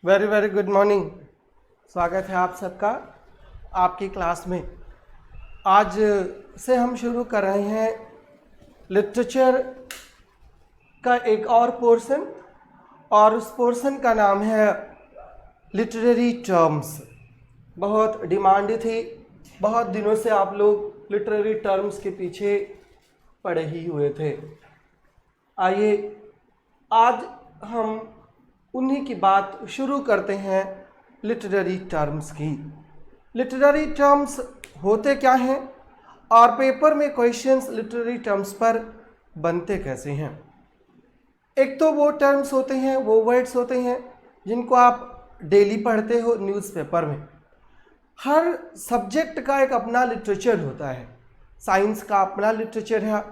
Very very good morning. स्वागत है आप सबका आपकी क्लास में। आज से हम शुरू कर रहे हैं लिटरेचर का एक और पोर्शन, और उस पोर्शन का नाम है लिटरेरी टर्म्स। बहुत डिमांड थी, बहुत दिनों से आप लोग लिटरेरी टर्म्स के पीछे पड़े ही हुए थे। आइए आज हम उन्हीं की बात शुरू करते हैं, लिटरेरी टर्म्स की। लिटरेरी टर्म्स होते क्या हैं और पेपर में क्वेश्चंस लिटरेरी टर्म्स पर बनते कैसे हैं। एक तो वो टर्म्स होते हैं, वो वर्ड्स होते हैं जिनको आप डेली पढ़ते हो न्यूज़पेपर में। हर सब्जेक्ट का एक अपना लिटरेचर होता है। साइंस का अपना लिटरेचर है,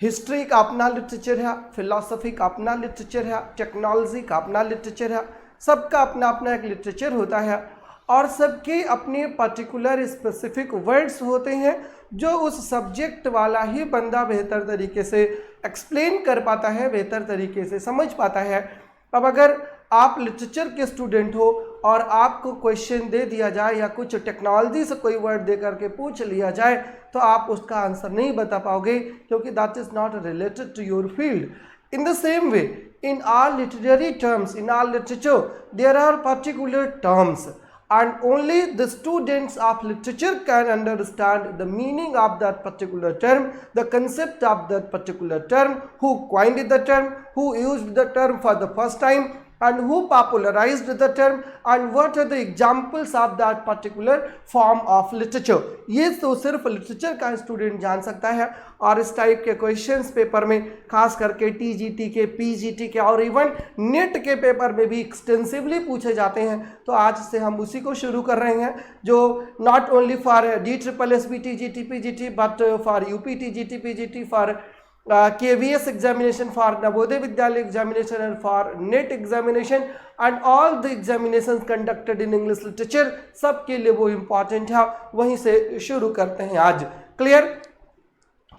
हिस्ट्री का अपना लिटरेचर है, फिलॉसफी का अपना लिटरेचर है, टेक्नोलॉजी का अपना लिटरेचर है। सबका अपना अपना एक लिटरेचर होता है और सबके अपने पर्टिकुलर स्पेसिफिक वर्ड्स होते हैं जो उस सब्जेक्ट वाला ही बंदा बेहतर तरीके से एक्सप्लेन कर पाता है, बेहतर तरीके से समझ पाता है। अब अगर आप लिटरेचर के स्टूडेंट हो और आपको क्वेश्चन दे दिया जाए या कुछ टेक्नोलॉजी से कोई वर्ड दे करके पूछ लिया जाए तो आप उसका आंसर नहीं बता पाओगे, क्योंकि that is not related to your field. In the same way, in our literary terms, in our literature, there are particular terms and only the students of literature can understand the meaning of that particular term, the concept of that particular term, who coined the term, who used the term for the first time, and who popularized the term, and what are the examples of that particular form of literature। ये तो सिर्फ literature का student जान सकता है, और इस type के क्वेश्चंस पेपर में खास करके टीजीटी के, पीजीटी के और इवन नेट के पेपर में भी एक्सटेंसिवली पूछे जाते हैं। तो आज से हम उसी को शुरू कर रहे हैं जो not only for DSSB TGT PGT but for UP TGT PGT, for KVS examination, for Navodaya Vidyalaya examination, and for NET examination, and all the examinations conducted in English literature, सब के लिए वो इम्पॉर्टेंट है। वहीं से शुरू करते हैं आज। क्लियर?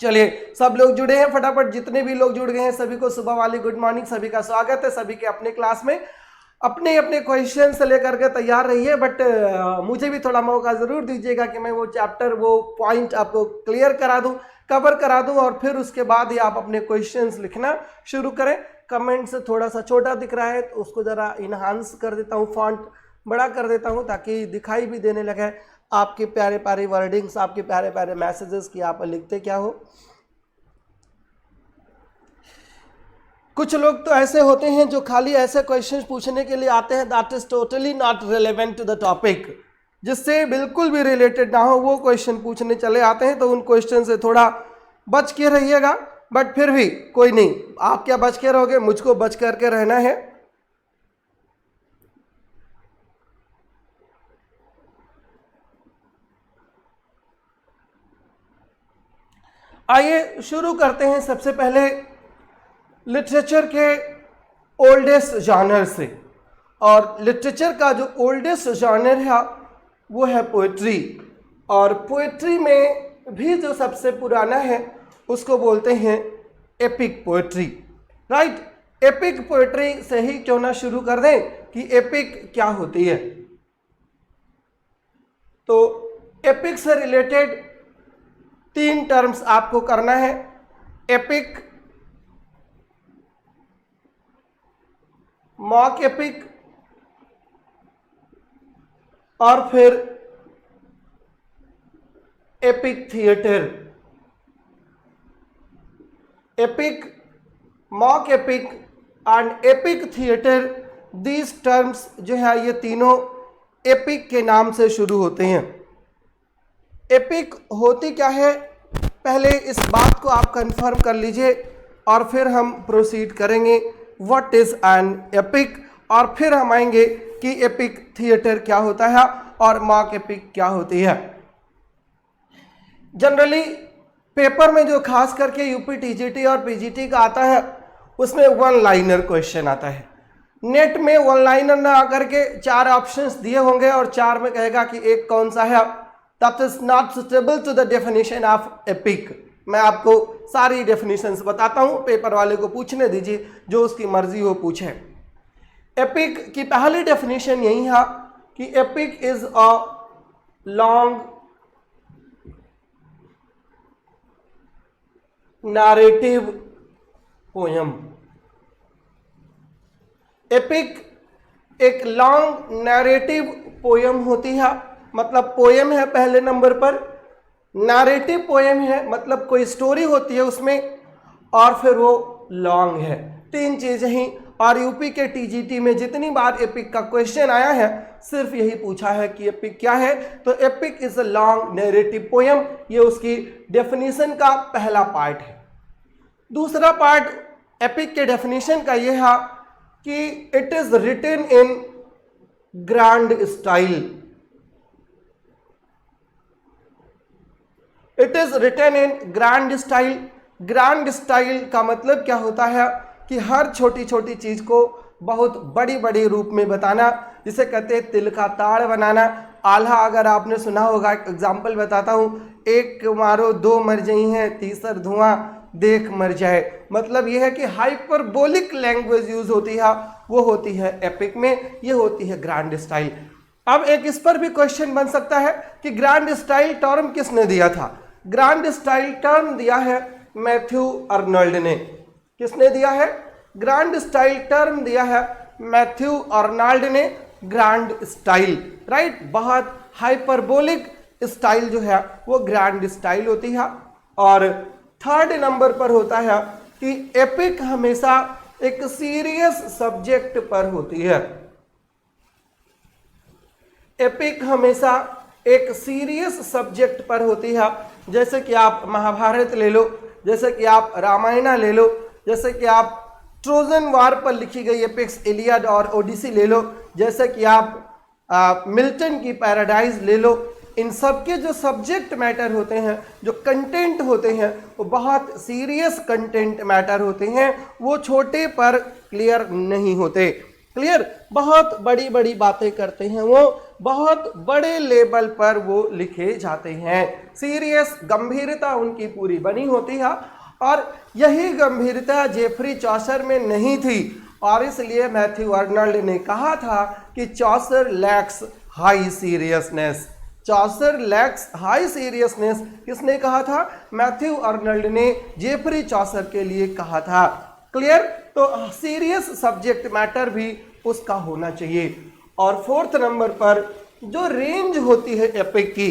चलिए, सब लोग जुड़े हैं फटाफट, जितने भी लोग जुड़ गए हैं सभी को सुबह वाली गुड मॉर्निंग, सभी का स्वागत है। सभी के अपने क्लास में अपने अपने क्वेश्चन से लेकर के तैयार रहिए, बट मुझे भी थोड़ा मौका ज़रूर दीजिएगा कि मैं वो चैप्टर, वो पॉइंट आपको क्लियर करा दूं, कवर करा दूं, और फिर उसके बाद ही आप अपने क्वेश्चंस लिखना शुरू करें। कमेंट से थोड़ा सा छोटा दिख रहा है तो उसको ज़रा इन्हांस कर देता हूँ, फॉन्ट बड़ा कर देता हूँ ताकि दिखाई भी देने लगे आपके प्यारे प्यारे वर्डिंग्स, आपके प्यारे प्यारे मैसेजेस कि आप लिखते क्या हो। कुछ लोग तो ऐसे होते हैं जो खाली ऐसे क्वेश्चंस पूछने के लिए आते हैं that is totally not relevant to the topic, जिससे बिल्कुल भी रिलेटेड ना हो वो क्वेश्चन पूछने चले आते हैं। तो उन क्वेश्चन से थोड़ा बच के रहिएगा, बट फिर भी कोई नहीं, आप क्या बच के रहोगे, मुझको बच करके रहना है। आइए शुरू करते हैं सबसे पहले लिटरेचर के ओल्डेस्ट जॉनर से, और लिटरेचर का जो ओल्डेस्ट जॉनर है वो है पोएट्री, और पोएट्री में भी जो सबसे पुराना है उसको बोलते हैं epic poetry. Right? Epic poetry से ही क्यों ना शुरू कर दें कि एपिक क्या होती है। तो एपिक से रिलेटेड 3 टर्म्स आपको करना है। एपिक, मॉक एपिक, और फिर epic theatre. Epic, mock epic and epic theatre, these terms जो है ये तीनों एपिक के नाम से शुरू होते हैं। एपिक होती क्या है, पहले इस बात को आप कंफर्म कर लीजिए और फिर हम प्रोसीड करेंगे व्हाट इज एन एपिक, और फिर हम आएंगे कि एपिक थिएटर क्या होता है और मॉक एपिक क्या होती है। जनरली पेपर में जो खास करके यूपी टीजीटी और पीजीटी का आता है उसमें 1 लाइनर क्वेश्चन आता है। नेट में 1 लाइनर ना आकर के 4 ऑप्शंस दिए होंगे और 4 में कहेगा कि एक कौन सा है, that is not suitable to the definition of epic. मैं आपको सारी डेफिनेशंस बताता हूं, पेपर वाले को पूछने दीजिए, जो उसकी मर्जी हो पूछे। एपिक की पहली डेफिनेशन यही है कि epic is a long narrative poem. Epic एक लॉन्ग नैरेटिव पोयम होती है, मतलब पोयम है पहले नंबर पर, नैरेटिव पोयम है मतलब कोई स्टोरी होती है उसमें, और फिर वो लॉन्ग है। तीन चीजें ही। और यूपी के टीजीटी में जितनी बार एपिक का क्वेश्चन आया है सिर्फ यही पूछा है कि एपिक क्या है, तो epic is a long narrative poem, ये उसकी डेफिनेशन का पहला पार्ट है। दूसरा पार्ट एपिक के डेफिनेशन का यह है कि it is written in grand style. It is written in grand style. Grand style का मतलब क्या होता है कि हर छोटी छोटी चीज को बहुत बड़ी बड़ी रूप में बताना, जिसे कहते हैं तिल का ताड़ बनाना। आल्हा अगर आपने सुना होगा, एक एग्जाम्पल बताता हूँ, एक मारो दो मर जाई हैं, तीसर धुआं देख मर जाए। मतलब यह है कि हाइपरबोलिक लैंग्वेज यूज होती है, वो होती है एपिक में, ये होती है ग्रैंड स्टाइल। अब एक इस पर भी क्वेश्चन बन सकता है कि ग्रैंड स्टाइल टर्म किसने दिया था। ग्रैंड स्टाइल टर्म दिया है मैथ्यू अर्नल्ड ने। किसने दिया है? ग्रैंड स्टाइल टर्म दिया है मैथ्यू अर्नल्ड ने। ग्रैंड स्टाइल, राइट, बहुत हाइपरबोलिक स्टाइल जो है वो ग्रैंड स्टाइल होती है। और थर्ड नंबर पर होता है कि एपिक हमेशा एक सीरियस सब्जेक्ट पर होती है। एपिक हमेशा एक सीरियस सब्जेक्ट पर होती है। जैसे कि आप महाभारत ले लो, जैसे कि आप रामायण ले लो, जैसे कि आप ट्रोजन वार पर लिखी गई एपिक्स इलियड और ओडिसी ले लो, जैसे कि आप मिल्टन की पैराडाइज ले लो। इन सब के जो सब्जेक्ट मैटर होते हैं, जो कंटेंट होते हैं, वो बहुत सीरियस कंटेंट मैटर होते हैं, वो छोटे पर क्लियर नहीं होते। क्लियर, बहुत बड़ी बड़ी बातें करते हैं, वो बहुत बड़े लेवल पर वो लिखे जाते हैं। सीरियस गंभीरता उनकी पूरी बनी होती है, और यही गंभीरता जेफरी चौसर में नहीं थी, और इसलिए मैथ्यू अर्नल्ड ने कहा था कि चौसर लैक्स हाई सीरियसनेस। चौसर लैक्स हाई सीरियसनेस किसने कहा था? मैथ्यू अर्नल्ड ने जेफरी चौसर के लिए कहा था। क्लियर, तो सीरियस सब्जेक्ट मैटर भी उसका होना चाहिए। और फोर्थ नंबर पर जो रेंज होती है एपिक की,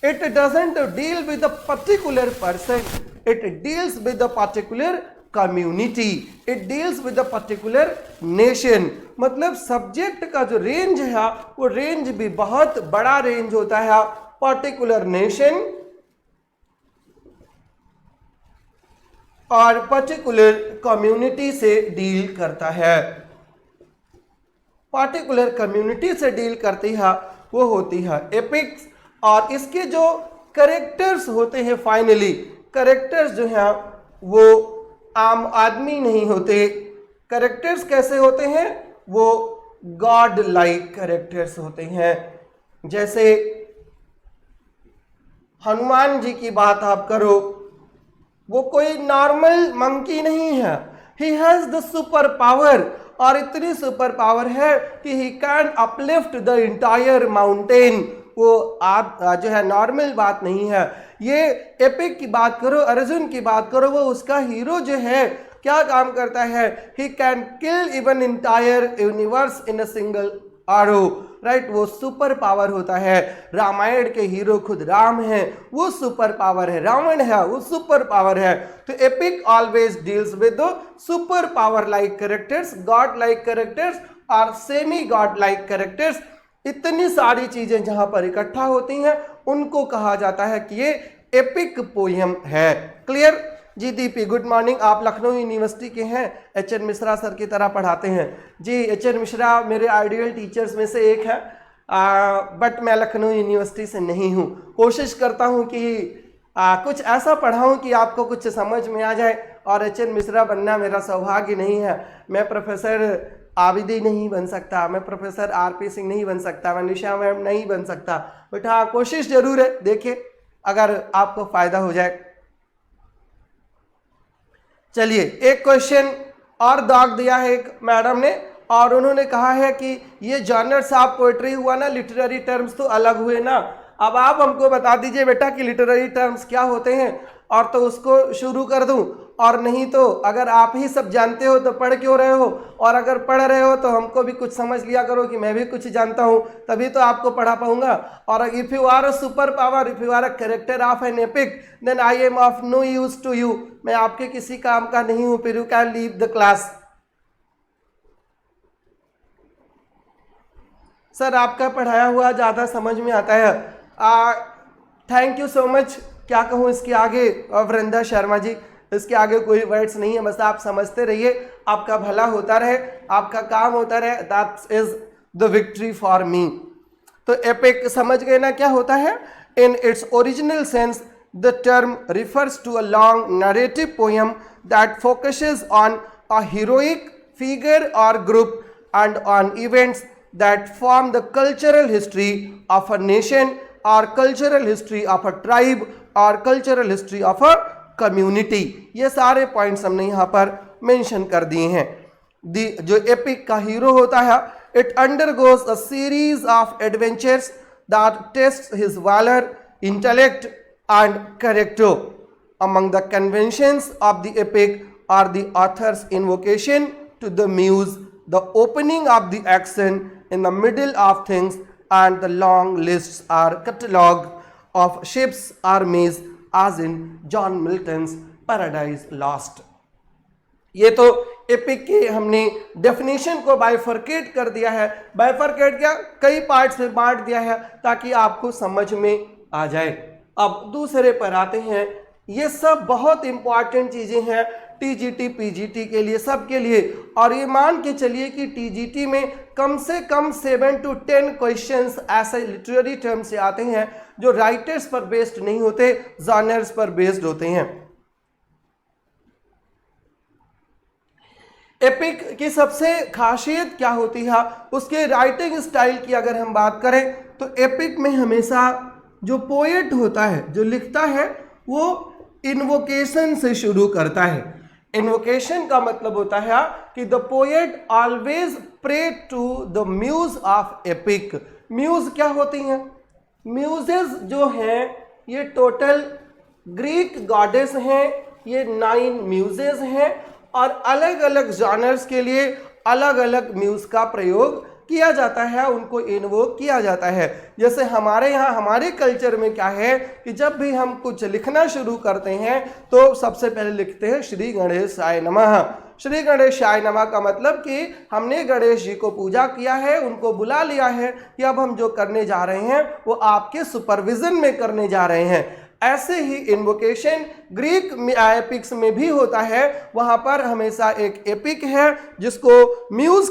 it doesn't deal with a particular person, it deals with a particular community, it deals with a particular nation. मतलब सब्जेक्ट का जो रेंज है वो रेंज भी बहुत बड़ा रेंज होता है। पर्टिकुलर नेशन और पर्टिकुलर कम्युनिटी से डील करता है। पर्टिकुलर कम्युनिटी से डील करती है वो होती है एपिक्स। और इसके जो करेक्टर्स होते हैं, फाइनली करेक्टर्स जो हैं वो आम आदमी नहीं होते। करेक्टर्स कैसे होते हैं? वो गॉड लाइक करेक्टर्स होते हैं। जैसे हनुमान जी की बात आप करो, वो कोई नॉर्मल मंकी नहीं है, he has the super power, और इतनी सुपर पावर है कि he can uplift the entire mountain. वो आप जो है नॉर्मल बात नहीं है। ये एपिक की बात करो, अर्जुन की बात करो, वो उसका हीरो जो है क्या काम करता है? He can kill even entire universe in a single आरो, राइट, वो सुपर पावर होता है। रामायण के हीरो खुद राम हैं, वो सुपर पावर है। रावण है, वो सुपर पावर है। तो epic always deals with super power like characters, God like characters और सेमी गॉड लाइक कैरेक्टर्स। इतनी सारी चीजें जहां पर इकट्ठा होती हैं उनको कहा जाता है कि ये एपिक पोयम है। क्लियर जी? दीपी गुड मॉर्निंग, आप लखनऊ यूनिवर्सिटी के हैं, एच.एन. मिश्रा सर की तरह पढ़ाते हैं जी। एच.एन. मिश्रा मेरे आइडियल टीचर्स में से एक है, बट मैं लखनऊ यूनिवर्सिटी से नहीं हूँ। कोशिश करता हूँ कि कुछ ऐसा पढ़ाऊँ कि आपको कुछ समझ में आ जाए, और एच.एन. मिश्रा बनना मेरा सौभाग्य नहीं है। मैं प्रोफेसर आबिदी नहीं बन सकता, मैं प्रोफेसर आर.पी. सिंह नहीं बन सकता, मैं निशा मैम नहीं बन सकता, बट हाँ कोशिश जरूर है, देखिए अगर आपको फायदा हो जाए। चलिए एक क्वेश्चन और दाग दिया है एक मैडम ने, और उन्होंने कहा है कि ये जॉनर्स ऑफ पोएट्री हुआ ना, लिटरेरी टर्म्स तो अलग हुए ना। अब आप हमको बता दीजिए बेटा कि लिटरेरी टर्म्स क्या होते हैं, और तो उसको शुरू कर दूं, और नहीं तो अगर आप ही सब जानते हो तो पढ़ क्यों रहे हो, और अगर पढ़ रहे हो तो हमको भी कुछ समझ लिया करो कि मैं भी कुछ जानता हूं, तभी तो आपको पढ़ा पाऊंगा। और if you are a super power, if you are a character of an epic, then I am of no use to you, मैं आपके किसी काम का नहीं हूं, फिर you can leave the class. Sir आपका पढ़ाया हुआ ज़्यादा समझ में आता है। Thank you so much. क्या कहूँ इसके आगे वृंदा शर्मा जी, इसके आगे कोई वर्ड्स नहीं है, बस आप समझते रहिए, आपका भला होता रहे, आपका काम होता रहे, that is the victory for me. तो एपिक समझ गए ना क्या होता है। In its original sense the term refers to a long narrative poem that focuses on a heroic figure और group and on events that form the cultural history of a nation or cultural history of a tribe or cultural history of a community। ये सारे points हमने यहाँ पर mention कर दिए हैं। जो एपिक का हीरो होता है, it undergoes a series of adventures that tests his valor, intellect and character। Among the conventions of the epic are the author's invocation to the muse, the opening of the action in the middle of things, and the long lists are catalogue of ships, armies, as in John Milton's Paradise Lost। ये तो epic के हमने definition को bifurcate कर दिया है। Bifurcate क्या, कई पार्ट्स में बांट दिया है ताकि आपको समझ में आ जाए। अब दूसरे पर आते हैं। ये सब बहुत इंपॉर्टेंट चीजें हैं टीजीटी पीजीटी के लिए, सबके लिए। और ये मान के चलिए कि टीजीटी में कम से कम 7 to 10 क्वेश्चंस ऐसे लिटरेरी टर्म से आते हैं जो राइटर्स पर बेस्ड नहीं होते, जॉनर्स पर बेस्ड होते हैं। एपिक की सबसे खासियत क्या होती है, उसके राइटिंग स्टाइल की अगर हम बात करें तो एपिक में हमेशा जो पोएट होता है, जो लिखता है, वो इन्वोकेशन से शुरू करता है। इन्वोकेशन का मतलब होता है कि the poet always pray to the muse of epic. Muse क्या होती हैं? म्यूजेस जो हैं ये टोटल ग्रीक गॉडेस हैं, ये 9 म्यूजेस हैं, और अलग अलग जॉनर्स के लिए अलग अलग म्यूज का प्रयोग किया जाता है, उनको इन्वोक किया जाता है। जैसे हमारे यहाँ, हमारे कल्चर में क्या है कि जब भी हम कुछ लिखना शुरू करते हैं तो सबसे पहले लिखते हैं श्री गणेशाय नमः। श्री गणेशाय नमः का मतलब कि हमने गणेश जी को पूजा किया है, उनको बुला लिया है कि अब हम जो करने जा रहे हैं वो आपके सुपरविजन में करने जा रहे हैं। ऐसे ही इन्वोकेशन ग्रीक एपिक्स में भी होता है। वहां पर हमेशा एक एपिक है जिसको म्यूज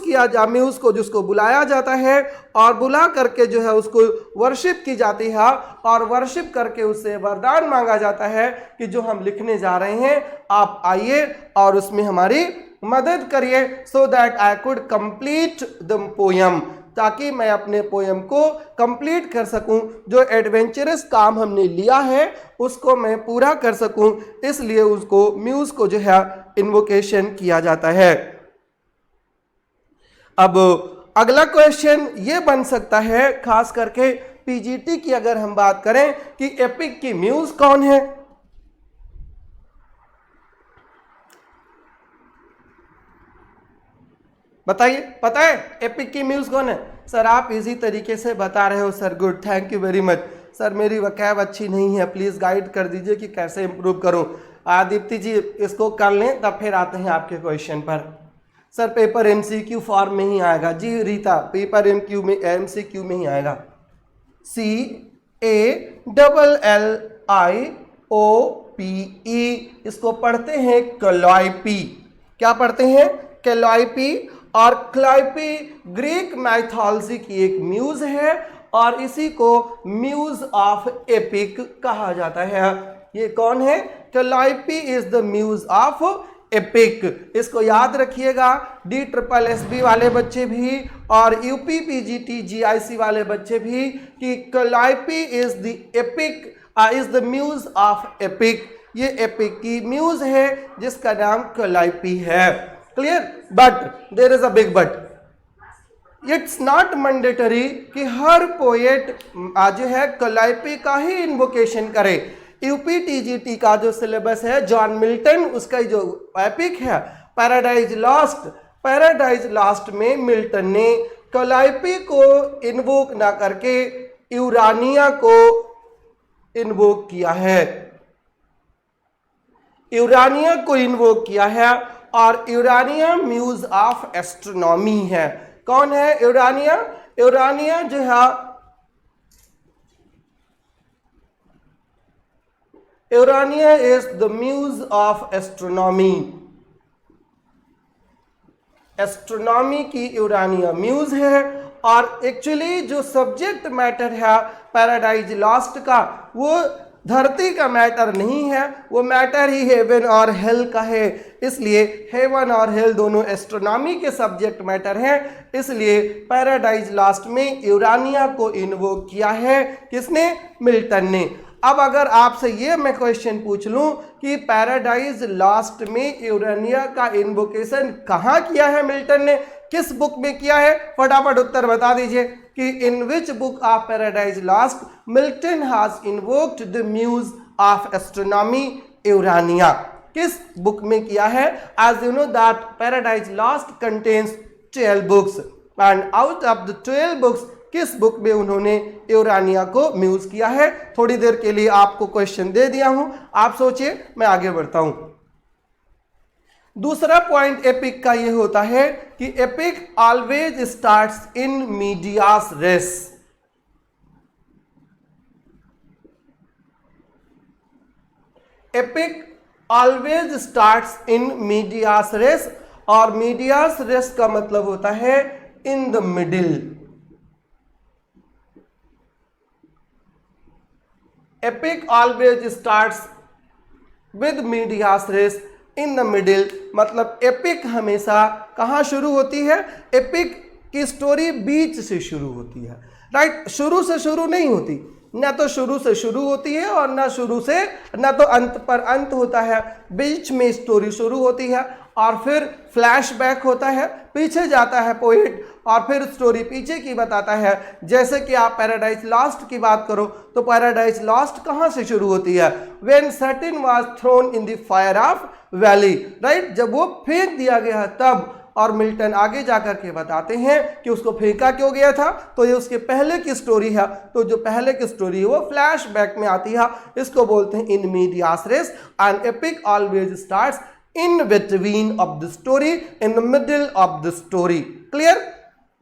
को जिसको बुलाया जाता है, और बुला करके जो है उसको वर्शिप की जाती है, और वर्शिप करके उससे वरदान मांगा जाता है कि जो हम लिखने जा रहे हैं आप आइए और उसमें हमारी मदद करिए, so that I could complete the poem, ताकि मैं अपने पोयम को कंप्लीट कर सकूं। जो एडवेंचरस काम हमने लिया है उसको मैं पूरा कर सकूं, इसलिए उसको म्यूज को जो है इन्वोकेशन किया जाता है। अब अगला क्वेश्चन ये बन सकता है, खास करके पीजीटी की अगर हम बात करें कि एपिक की म्यूज कौन है। बताइए, पता है एपिक की म्यूज कौन है? सर आप इजी तरीके से बता रहे हो sir, good, thank you very much. Sir मेरी वकैब अच्छी नहीं है, प्लीज़ गाइड कर दीजिए कि कैसे इम्प्रूव करूं। आदित्य जी इसको कर लें, तब फिर आते हैं आपके क्वेश्चन पर। सर पेपर एमसीक्यू फॉर्म में ही आएगा। जी रीता, पेपर एमसीक्यू में ही आएगा। CALLIOPE, इसको पढ़ते हैं कैलोइपी। क्या पढ़ते हैं? कैलोइपी। और क्लाइपी ग्रीक माइथोलॉजी की एक म्यूज है, और इसी को म्यूज ऑफ एपिक कहा जाता है। ये कौन है? Calliope is the muse of epic. इसको याद रखिएगा, DSSB वाले बच्चे भी और UP PGT GIC वाले बच्चे भी, कि Calliope is the epic is the muse of epic. ये एपिक की म्यूज है जिसका नाम कैलोइपी है। Clear? But there is a big but. It's not mandatory कि हर पोएट जो है कलाइपी का ही इन्वोकेशन करे। यूपीटीजीटी का जो सिलेबस है, जॉन मिल्टन उसका जो एपिक है पैराडाइज लॉस्ट, पैराडाइज लॉस्ट में मिल्टन ने कलाइपी को इन्वोक ना करके यूरानिया को इन्वोक किया है, यूरानिया को इन्वोक किया है। और यूरानिया म्यूज ऑफ एस्ट्रोनॉमी है। कौन है यूरानिया? यूरानिया जो है, Urania is the muse of astronomy. Astronomy की यूरानिया म्यूज है। और एक्चुअली जो सब्जेक्ट मैटर है पैराडाइज लॉस्ट का, वो धरती का मैटर नहीं है, वो मैटर ही हेवन और हेल का है। इसलिए हेवन और हेल दोनों एस्ट्रोनॉमी के सब्जेक्ट मैटर हैं। इसलिए पैराडाइज लॉस्ट में यूरानिया को इन्वोक किया है। किसने? मिल्टन ने। अब अगर आपसे ये मैं क्वेश्चन पूछ लूं कि पैराडाइज लॉस्ट में यूरानिया का इन्वोकेशन कहाँ किया है मिल्टन ने, किस बुक में किया है, फटाफट उत्तर बता दीजिए कि in which book of Paradise Lost Milton has invoked the muse of astronomy Urania. किस बुक में किया है? As you know that Paradise Lost contains 12 books and out of the 12 books किस बुक में उन्होंने यूरानिया को म्यूज किया है? थोड़ी देर के लिए आपको क्वेश्चन दे दिया हूं, आप सोचिए, मैं आगे बढ़ता हूं। दूसरा पॉइंट एपिक का यह होता है कि epic always starts in medias res. Epic always starts in medias res, और मीडियास रेस का मतलब होता है in the middle. Epic always starts with medias res in the middle, मतलब एपिक हमेशा कहाँ शुरू होती है? एपिक की स्टोरी बीच से शुरू होती है, राइट? शुरू से शुरू नहीं होती, ना तो शुरू से शुरू होती है और ना शुरू से, ना तो अंत पर अंत होता है। बीच में स्टोरी शुरू होती है और फिर फ्लैशबैक होता है, पीछे जाता है पोएट और फिर स्टोरी पीछे की बताता है। जैसे कि आप पैराडाइज लॉस्ट की बात करो तो पैराडाइज लॉस्ट कहाँ से शुरू होती है? When Saturn was thrown in the fire of valley, right? जब वो फेंक दिया गया तब। और मिल्टन आगे जाकर के बताते हैं कि उसको फेंका क्यों गया था, तो ये उसके पहले की स्टोरी है। तो जो पहले की स्टोरी है वो फ्लैशबैक में आती है, इसको बोलते हैं in medias res. And epic always starts in between of the story, in the middle of the story. clear?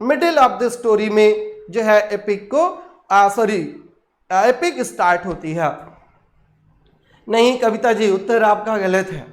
middle of the story में जो है एपिक को एपिक स्टार्ट होती है। नहीं कविता जी, उत्तर आपका गलत है।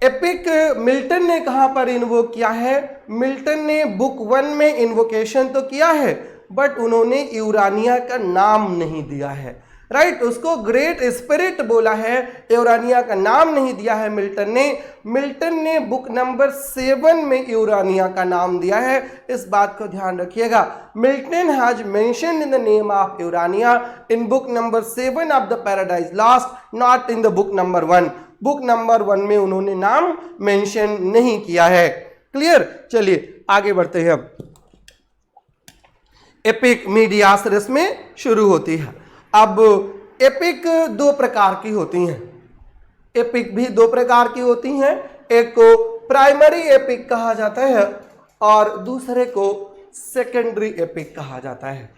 एपिक मिल्टन ने कहां पर इन्वोक किया है? मिल्टन ने बुक 1 में इन्वोकेशन तो किया है, बट उन्होंने यूरानिया का नाम नहीं दिया है, राइट? उसको ग्रेट स्पिरिट बोला है, यूरानिया का नाम नहीं दिया है मिल्टन ने। मिल्टन ने बुक नंबर 7 में यूरानिया का नाम दिया है, इस बात को ध्यान रखिएगा। Milton has mentioned in the name of Urania in book number 7 of the Paradise Lost, not in the book number 1। Book number 1 में उन्होंने नाम मेंशन नहीं किया है। क्लियर? चलिए आगे बढ़ते हैं। एपिक मीडियास रेस में शुरू होती है। अब एपिक 2 प्रकार की होती हैं। एपिक भी 2 प्रकार की होती हैं, एक को प्राइमरी एपिक कहा जाता है और दूसरे को सेकेंडरी एपिक कहा जाता है।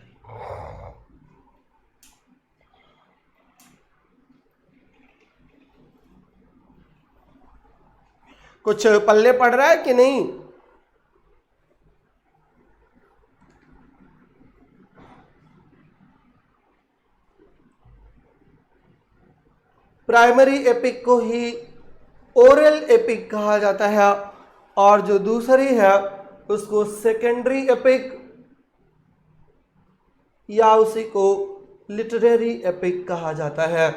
कुछ पल्ले पड़ रहा है कि नहीं? प्राइमरी एपिक को ही ओरल एपिक कहा जाता है और जो दूसरी है उसको सेकेंडरी एपिक या उसी को लिटरेरी एपिक कहा जाता है।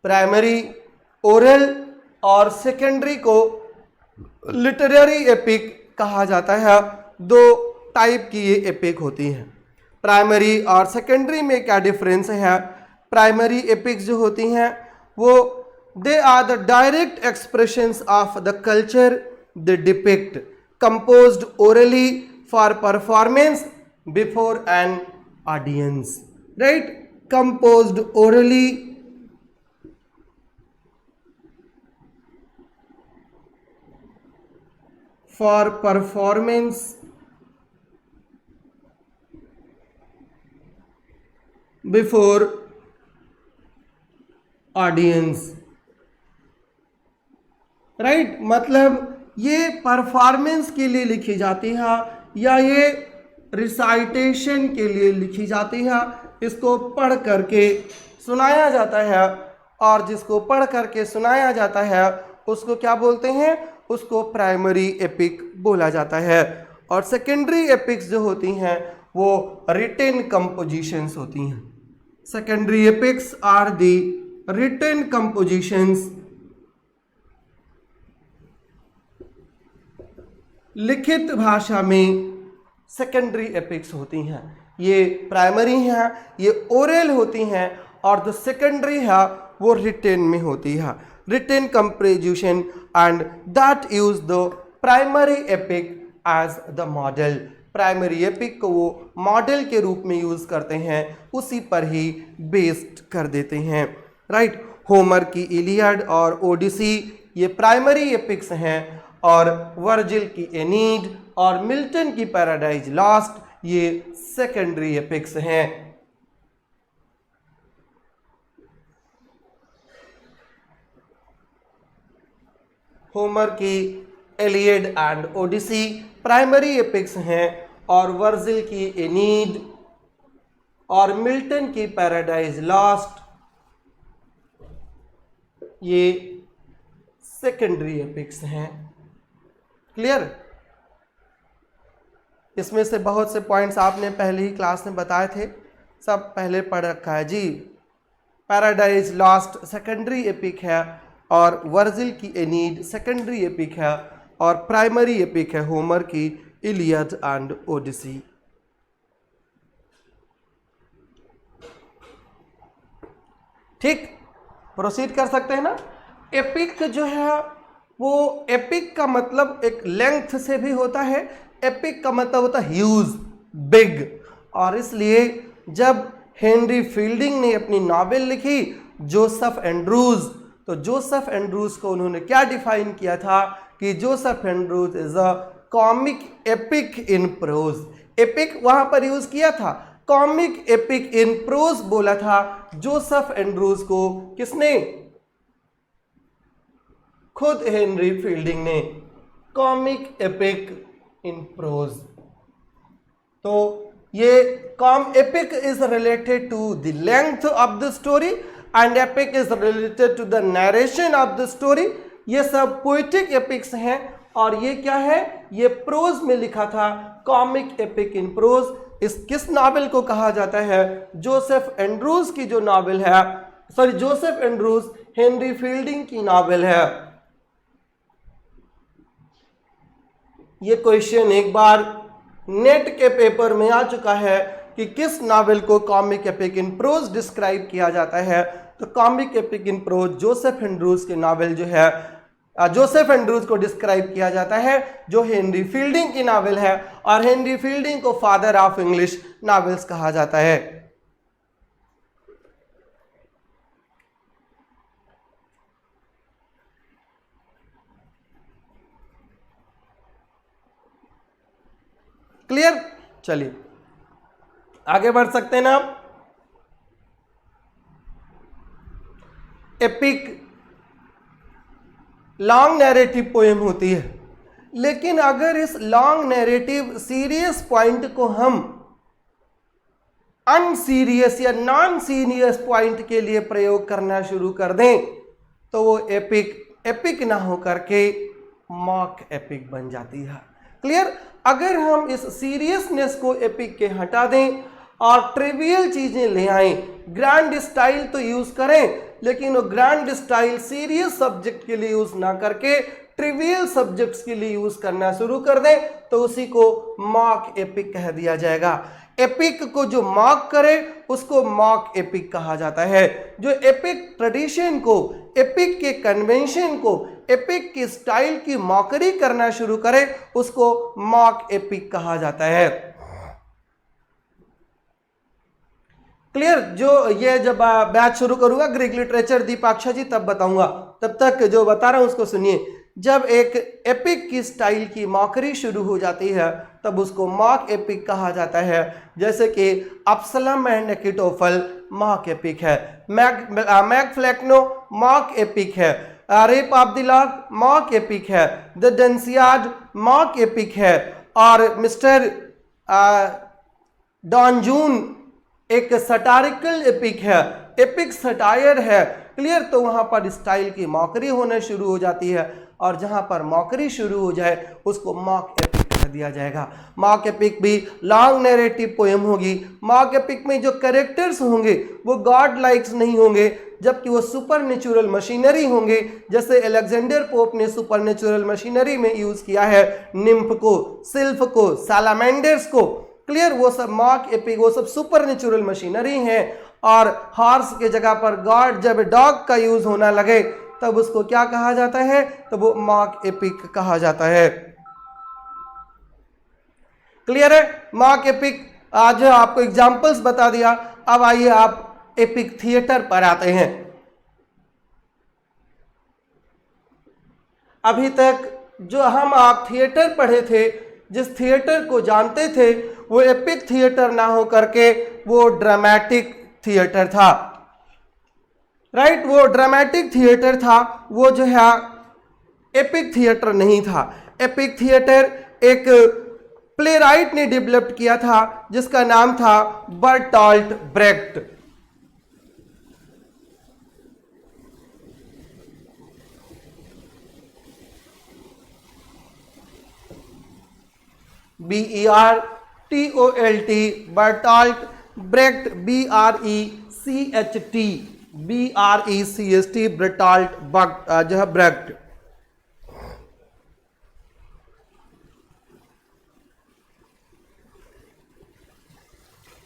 प्राइमरी ओरल और सेकेंडरी को लिटरेरी एपिक कहा जाता है। 2 टाइप की ये एपिक होती हैं। प्राइमरी और सेकेंडरी में क्या डिफरेंस है? प्राइमरी एपिक्स जो होती हैं वो they are the direct expressions of the culture they depict. composed orally for performance before an audience, right? Composed orally for performance before audience, right? मतलब ये परफॉर्मेंस के लिए लिखी जाती है या ये रिसाइटेशन के लिए लिखी जाती है। इसको पढ़ करके सुनाया जाता है और जिसको पढ़ करके सुनाया जाता है उसको क्या बोलते हैं? उसको प्राइमरी एपिक बोला जाता है। और सेकेंडरी एपिक्स जो होती हैं वो रिटेन कंपोजिशंस होती हैं। Secondary epics are the written compositions, लिखित भाषा में सेकेंडरी एपिक्स होती हैं। ये प्राइमरी हैं, ये ओरल होती हैं, और जो सेकेंडरी है वो रिटेन में होती है। Written composition and that use the primary epic as the model. Primary epic को वो मॉडल के रूप में यूज करते हैं, उसी पर ही बेस्ड कर देते हैं, राइट? होमर की इलियड और ओडिसी ये प्राइमरी एपिक्स हैं, और वर्जिल की एनीड और मिल्टन की पैराडाइज लॉस्ट ये सेकेंडरी एपिक्स हैं। होमर की एलियड एंड ओडिसी प्राइमरी एपिक्स हैं, और वर्जिल की एनीड और मिल्टन की पैराडाइज लॉस्ट ये सेकेंडरी एपिक्स हैं। क्लियर? इसमें से बहुत से पॉइंट्स आपने पहले ही क्लास में बताए थे, सब पहले पढ़ रखा है जी। पैराडाइज लॉस्ट सेकेंडरी एपिक है, और वर्जिल की एनीड सेकेंडरी एपिक है, और प्राइमरी एपिक है होमर की इलियड एंड ओडिसी। ठीक, प्रोसीड कर सकते हैं ना? एपिक जो है वो, एपिक का मतलब एक लेंथ से भी होता है, एपिक का मतलब होता है ह्यूज, बिग। और इसलिए जब हेनरी फील्डिंग ने अपनी नॉवेल लिखी जोसेफ एंड्रूज, तो जोसेफ एंड्रूज को उन्होंने क्या डिफाइन किया था कि Joseph Andrews is a comic epic in pros. Epic वहां पर यूज किया था, कॉमिक एपिक इन प्रोज बोला था जोसेफ एंड्रूज को। किसने? खुद हेनरी फील्डिंग ने। कॉमिक एपिक इन प्रोज, तो ये epic is related to the length of the story and epic is related to the narration of the story. ये सब पोएटिक एपिक्स हैं, और ये क्या है? ये प्रोज में लिखा था, कॉमिक एपिक इन प्रोज। इस किस नॉवेल को कहा जाता है? जोसेफ एंड्रूज की जो नॉवेल है, sorry Joseph Andrews Henry fielding की नॉवेल है। ये क्वेश्चन एक बार नेट के पेपर में आ चुका है कि किस नॉवेल को comic epic in pros describe किया जाता है। तो comic epic in pros Joseph Andrews के नॉवेल जो है, जोसेफ एंड्रूज को डिस्क्राइब किया जाता है, जो हेनरी फील्डिंग की नॉवेल है, और हेनरी फील्डिंग को फादर ऑफ इंग्लिश नॉवेल्स कहा जाता है। क्लियर? चलिए आगे बढ़ सकते हैं ना। एपिक लॉन्ग नैरेटिव पोएम होती है, लेकिन अगर इस लॉन्ग नैरेटिव सीरियस पॉइंट को हम अनसीरियस या नॉन सीरियस पॉइंट के लिए प्रयोग करना शुरू कर दें तो वो एपिक ना हो करके मॉक एपिक बन जाती है। क्लियर? अगर हम इस सीरियसनेस को एपिक के हटा दें और ट्रिवियल चीजें ले आएं, ग्रैंड स्टाइल तो यूज करें, लेकिन वो ग्रैंड स्टाइल सीरियस सब्जेक्ट के लिए यूज ना करके ट्रिवियल सब्जेक्ट्स के लिए यूज करना शुरू कर दें तो उसी को मॉक एपिक कह दिया जाएगा। एपिक को जो मॉक करे उसको मॉक एपिक कहा जाता है। जो एपिक ट्रेडिशन को, एपिक के कन्वेंशन को, एपिक की स्टाइल की मॉकरी करना शुरू करे उसको मॉक एपिक कहा जाता है। क्लियर? जो ये जब बैच शुरू करूंगा ग्रीक लिटरेचर दीपाक्षा जी तब बताऊंगा, तब तक जो बता रहा हूं उसको सुनिए। जब एक एपिक की स्टाइल की मॉकरी शुरू हो जाती है तब उसको मॉक एपिक कहा जाता है। जैसे कि अब्सलम एंड अकिटोफल मॉक एपिक है, मैग फ्लैक्नो मॉक एपिक है, rape of the lock mock epic है, द डेंसियाड मॉक एपिक है, और मिस्टर डॉन जून एक सटारिकल एपिक है, एपिक सटायर है। क्लियर? तो वहां पर स्टाइल की मॉकरी होने शुरू हो जाती है, और जहां पर मॉकरी शुरू हो जाए उसको मॉक एपिक कह दिया जाएगा। मॉक एपिक भी लॉन्ग नैरेटिव पोएम होगी। मॉक एपिक में जो कैरेक्टर्स होंगे वो गॉड लाइक्स नहीं होंगे, जबकि वो सुपर नेचुरल मशीनरी होंगे। जैसे अलेक्जेंडर पोप ने सुपर नेचुरल मशीनरी में यूज किया है निम्फ को, सिल्फ को, सालामेंडर्स को। क्लियर? वो सब मॉक एपिक, वो सब सुपर नेचुरल मशीनरी हैं। और हॉर्स के जगह पर गॉड, जब डॉग का यूज होना लगे तब उसको क्या कहा जाता है? तो वो मॉक एपिक कहा जाता है। क्लियर है? मॉक एपिक आज आपको एग्जांपल्स बता दिया। अब आइए आप एपिक थिएटर पर आते हैं। अभी तक जो हम आप थिएटर पढ़े थे, जिस थिएटर को जानते थे, वो एपिक थिएटर ना हो करके वो ड्रामेटिक थिएटर था। राइट? वो ड्रामेटिक थिएटर था, वो जो है एपिक थिएटर नहीं था। एपिक थिएटर एक प्लेराइट ने डेवलप किया था जिसका नाम था Bertolt Brecht. BERTOLT, Bertolt Brecht, BRECHT, Bertolt जो है ब्रेख्ट।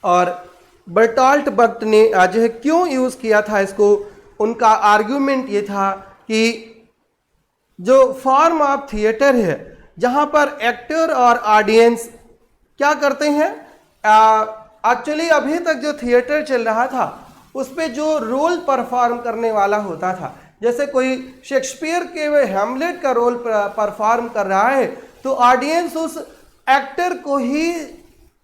और बर्टोल्ट ब्रेख्ट ने जो है क्यों यूज किया था इसको, उनका आर्ग्यूमेंट ये था कि जो फॉर्म ऑफ थिएटर है जहां पर एक्टर और ऑडियंस क्या करते हैं, एक्चुअली अभी तक जो थिएटर चल रहा था उस पे जो रोल परफॉर्म करने वाला होता था, जैसे कोई शेक्सपियर के हैमलेट का रोल परफॉर्म कर रहा है तो ऑडियंस उस एक्टर को ही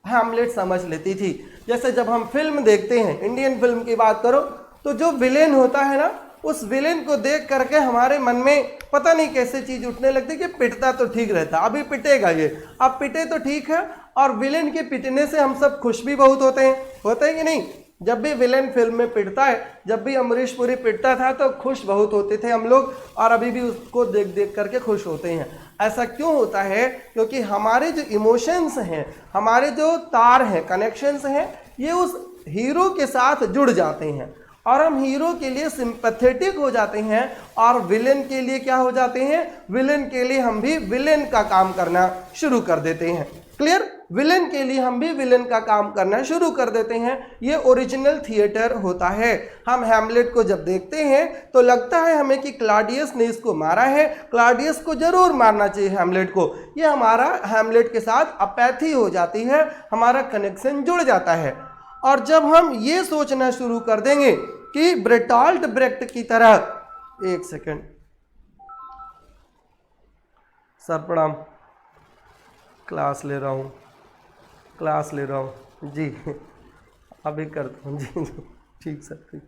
हैमलेट समझ लेती थी। जैसे जब हम फिल्म देखते हैं, इंडियन फिल्म की बात करो, तो जो विलेन होता है ना, उस विलेन को देख करके हमारे मन में पता नहीं कैसे चीज उठने लगती कि पिटता तो ठीक रहता, अभी पिटेगा ये, अब पिटे तो ठीक है। और विलेन के पिटने से हम सब खुश भी बहुत होते हैं कि नहीं? जब भी विलेन फिल्म में पिटता है, जब भी अमरीश पुरी पिटता था तो खुश बहुत होते थे हम लोग, और अभी भी उसको देख देख करके खुश होते हैं। ऐसा क्यों होता है? क्योंकि हमारे जो इमोशंस हैं, हमारे जो तार हैं, कनेक्शंस हैं, ये उस हीरो के साथ जुड़ जाते हैं, और हम हीरो के लिए सिंपैथेटिक हो जाते हैं, और विलेन के लिए क्या हो जाते हैं? विलेन के लिए हम भी विलेन का काम करना शुरू कर देते हैं। क्लियर? विलेन के लिए हम भी विलेन का काम करना शुरू कर देते हैं। ये ओरिजिनल थिएटर होता है। हम हैमलेट को जब देखते हैं तो लगता है हमें कि क्लॉडियस ने इसको मारा है, क्लॉडियस को जरूर मारना चाहिए हैमलेट को। ये हमारा हैमलेट के साथ अपैथी हो जाती है, हमारा कनेक्शन जुड़ जाता है। और जब हम ये सोचना शुरू कर देंगे कि बर्टोल्ट ब्रेख्ट की तरह, एक सेकेंड सर प्रणाम, क्लास ले रहा हूँ जी, अभी करता हूँ जी ठीक सर ठीक।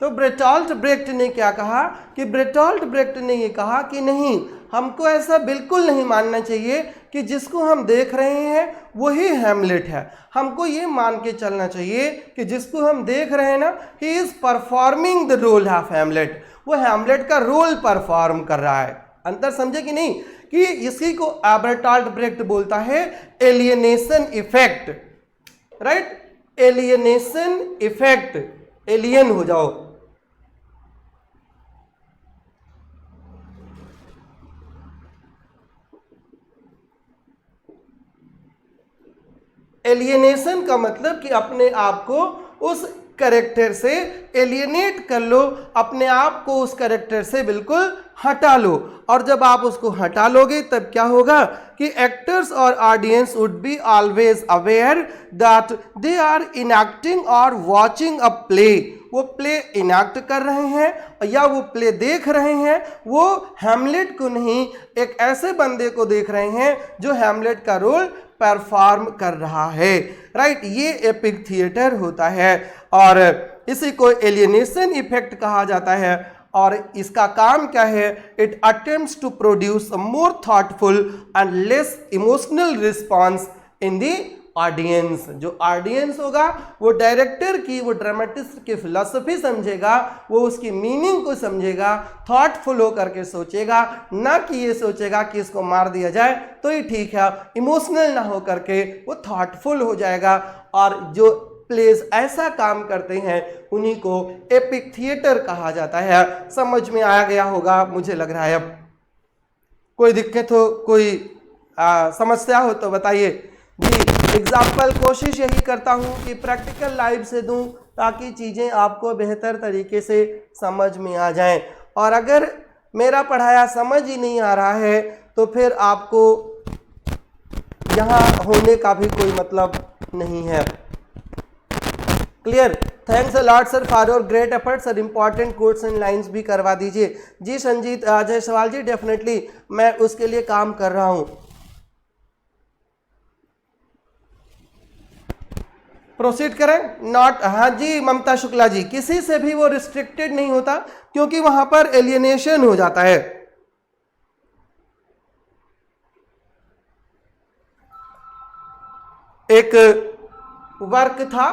तो बर्टोल्ट ब्रेख्ट ने क्या कहा कि बर्टोल्ट ब्रेख्ट ने ये कहा कि नहीं, हमको ऐसा बिल्कुल नहीं मानना चाहिए कि जिसको हम देख रहे हैं वही हैमलेट है। हमको ये मान के चलना चाहिए कि जिसको हम देख रहे हैं ना, he is performing the role of Hamlet, वो हैमलेट का रोल परफॉर्म कर रहा है। अंतर समझे कि नहीं? कि इसी को बर्टोल्ट ब्रेख्ट बोलता है alienation effect. Right? Alienation effect, alien हो जाओ। एलियनेशन का मतलब कि अपने आप को उस कैरेक्टर से एलियनेट कर लो, अपने आप को उस कैरेक्टर से बिल्कुल हटा लो। और जब आप उसको हटा लोगे तब क्या होगा कि एक्टर्स और audience would be always aware that they are enacting और वॉचिंग अ प्ले। वो प्ले इनैक्ट कर रहे हैं या वो प्ले देख रहे हैं, वो हैमलेट को नहीं, एक ऐसे बंदे को देख रहे हैं जो हैमलेट का रोल परफॉर्म कर रहा है। राइट, ये एपिक थिएटर होता है और इसी को एलियनेशन इफेक्ट कहा जाता है। और इसका काम क्या है? It attempts to produce a more thoughtful and less emotional response in the audience. जो ऑडियंस होगा वो डायरेक्टर की, वो ड्रामेटिस्ट की फिलॉसफी समझेगा, वो उसकी मीनिंग को समझेगा, थॉटफुल होकर के सोचेगा, ना कि ये सोचेगा कि इसको मार दिया जाए तो ही ठीक है। इमोशनल ना हो करके वो थॉटफुल हो जाएगा। और जो प्लेस ऐसा काम करते हैं उन्हीं को एपिक थिएटर कहा जाता है। समझ में आ गया होगा मुझे लग रहा है। अब कोई दिक्कत हो, कोई समस्या हो तो बताइए जी। एग्जाम्पल कोशिश यही करता हूं कि प्रैक्टिकल लाइफ से दूं ताकि चीज़ें आपको बेहतर तरीके से समझ में आ जाएं। और अगर मेरा पढ़ाया समझ ही नहीं आ रहा है तो फिर आपको यहाँ होने का भी कोई मतलब नहीं है। Clear? Thanks a lot sir for your great effort sir. Important quotes and lines भी करवा दीजिए। जी संजीत जायसवाल जी, डेफिनेटली मैं उसके लिए काम कर रहा हूं। प्रोसीड करें। नॉट, हाँ जी ममता शुक्ला जी, किसी से भी वो रिस्ट्रिक्टेड नहीं होता क्योंकि वहां पर एलियनेशन हो जाता है। एक वर्क था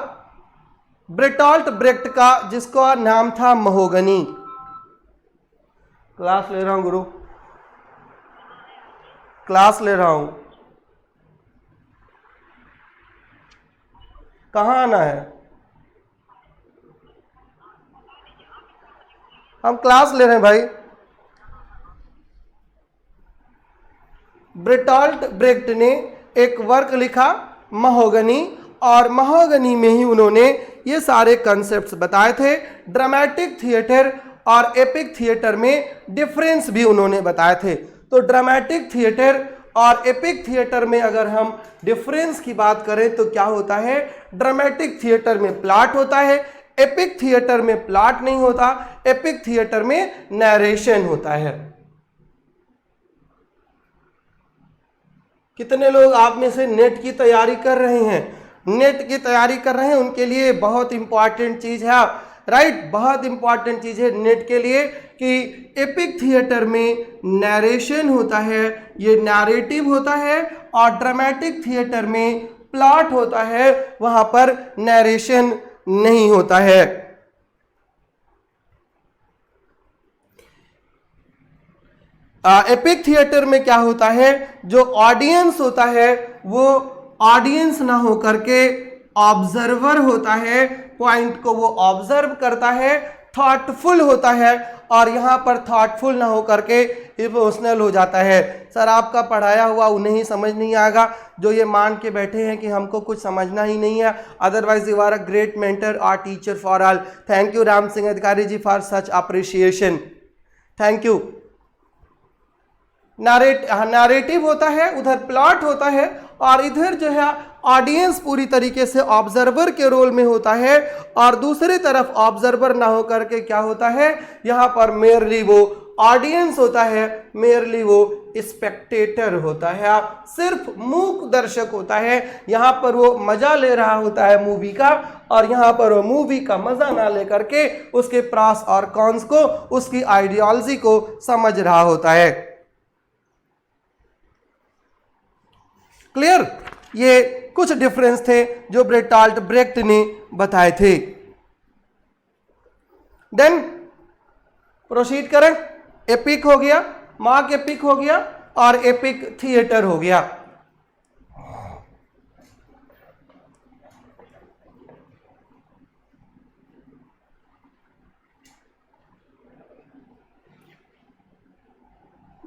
ब्रेटॉल्ट ब्रेक्ट का जिसका नाम था महोगनी। क्लास ले रहा हूं गुरु, क्लास ले रहा हूं। कहाँ आना है? हम क्लास ले रहे हैं भाई। ब्रेटॉल्ट ब्रेक्ट ने एक वर्क लिखा महोगनी, और महोगनी में ही उन्होंने ये सारे कॉन्सेप्ट्स बताए थे। ड्रामेटिक थिएटर और एपिक थिएटर में डिफरेंस भी उन्होंने बताए थे। तो ड्रामेटिक थिएटर और एपिक थिएटर में अगर हम डिफरेंस की बात करें तो क्या होता है? ड्रामेटिक थिएटर में प्लॉट होता है, एपिक थिएटर में प्लॉट नहीं होता, एपिक थिएटर में नरेशन होता है। कितने लोग आप में से नेट की तैयारी कर रहे हैं? नेट की तैयारी कर रहे हैं उनके लिए बहुत इंपॉर्टेंट चीज है, राइट, बहुत इंपॉर्टेंट चीज है नेट के लिए कि एपिक थिएटर में नरेशन होता है, ये नैरेटिव होता है, और ड्रामेटिक थिएटर में प्लॉट होता है, वहां पर नरेशन नहीं होता है। एपिक थिएटर में क्या होता है? जो ऑडियंस होता है वो ऑडियंस ना होकर के ऑब्जर्वर होता है, पॉइंट को वो ऑब्जर्व करता है, थॉटफुल होता है, और यहां पर थॉटफुल ना होकर के इमोशनल हो जाता है। सर आपका पढ़ाया हुआ उन्हें ही समझ नहीं आएगा जो ये मान के बैठे हैं कि हमको कुछ समझना ही नहीं है। Otherwise you are a great mentor और teacher for all. Thank you Ram Singh Adhikari ji for such appreciation, thank you. Narrative होता है, उधर प्लॉट होता है, और इधर जो है ऑडियंस पूरी तरीके से ऑब्जर्वर के रोल में होता है, और दूसरी तरफ ऑब्जर्वर ना होकर के क्या होता है? यहाँ पर मेयरली वो ऑडियंस होता है, मेयरली वो स्पेक्टेटर होता है, सिर्फ मूक दर्शक होता है। यहाँ पर वो मजा ले रहा होता है मूवी का, और यहाँ पर वो मूवी का मजा ना लेकर के उसके प्रॉस और कॉन्स को, उसकी आइडियोलॉजी को समझ रहा होता है। क्लियर? ये कुछ डिफरेंस थे जो ब्रेटॉल्ट ब्रेक्ट ने बताए थे। देन प्रोसीड करें। एपिक हो गया, मार्क एपिक हो गया, और एपिक थिएटर हो गया।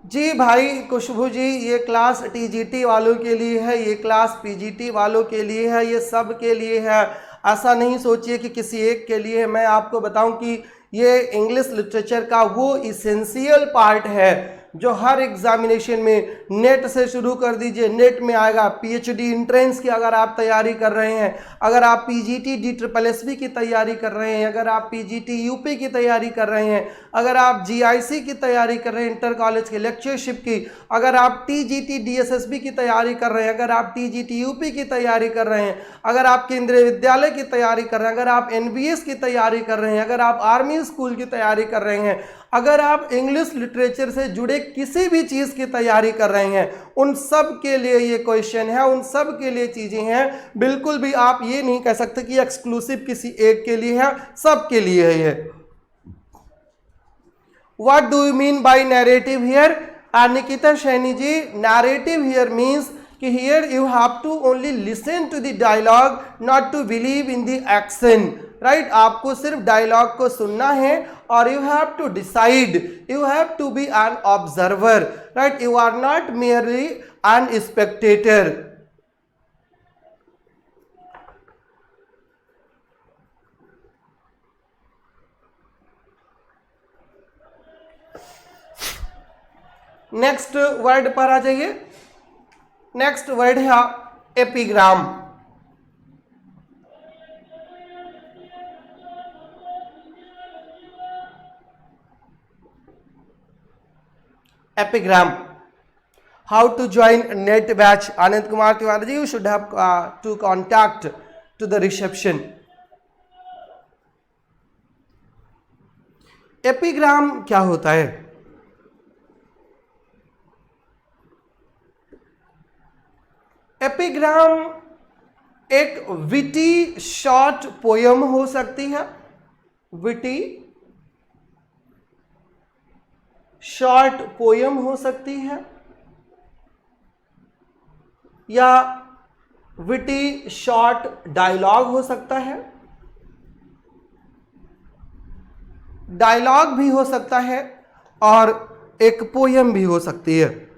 जी भाई खुशबू जी, ये क्लास टीजीटी वालों के लिए है, ये क्लास पीजीटी वालों के लिए है, ये सब के लिए है। ऐसा नहीं सोचिए कि किसी एक के लिए है। मैं आपको बताऊं कि ये इंग्लिश लिटरेचर का वो इसेंशियल पार्ट है जो हर एग्जामिनेशन में, नेट से शुरू कर दीजिए, नेट में आएगा। पीएचडी इंट्रेंस की अगर आप तैयारी कर रहे हैं, अगर आप पीजीटी DSSB की तैयारी कर रहे हैं, अगर आप पीजीटी यूपी की तैयारी कर रहे हैं, अगर आप जीआईसी की तैयारी कर रहे हैं, इंटर कॉलेज के लेक्चरशिप की, अगर आप टीजीटी DSSB की तैयारी कर रहे हैं, अगर आप टीजीटी यूपी की तैयारी कर रहे हैं, अगर आप केंद्रीय विद्यालय की तैयारी कर रहे हैं, अगर आप एनबीएस की तैयारी कर रहे हैं, अगर आप आर्मी स्कूल की तैयारी कर रहे हैं, अगर आप इंग्लिश लिटरेचर से जुड़े किसी भी चीज़ की तैयारी कर रहे हैं, उन सब के लिए ये क्वेश्चन है, उन सब के लिए चीज़ें हैं। बिल्कुल भी आप ये नहीं कह सकते कि एक्सक्लूसिव किसी एक के लिए है, सब के लिए है ये। What do you mean by narrative here? Nikita Shaini ji, narrative here means कि here you have to only listen to the dialogue, not to believe in the action, right? आपको सिर्फ डायलॉग को सुनना है और you have to decide, you have to be an observer, right? You are not merely an spectator. Next word पर आ जाइए। Next word है epigram. Epigram, how to join NET batch? Anand Kumar Tiwari ji, you should have to contact to the reception. Epigram क्या होता है? Epigram एक witty short poem हो सकती है, विटी शॉर्ट पोयम हो सकती है, या विटी शॉर्ट डायलॉग हो सकता है, डायलॉग भी हो सकता है और एक पोयम भी हो सकती है।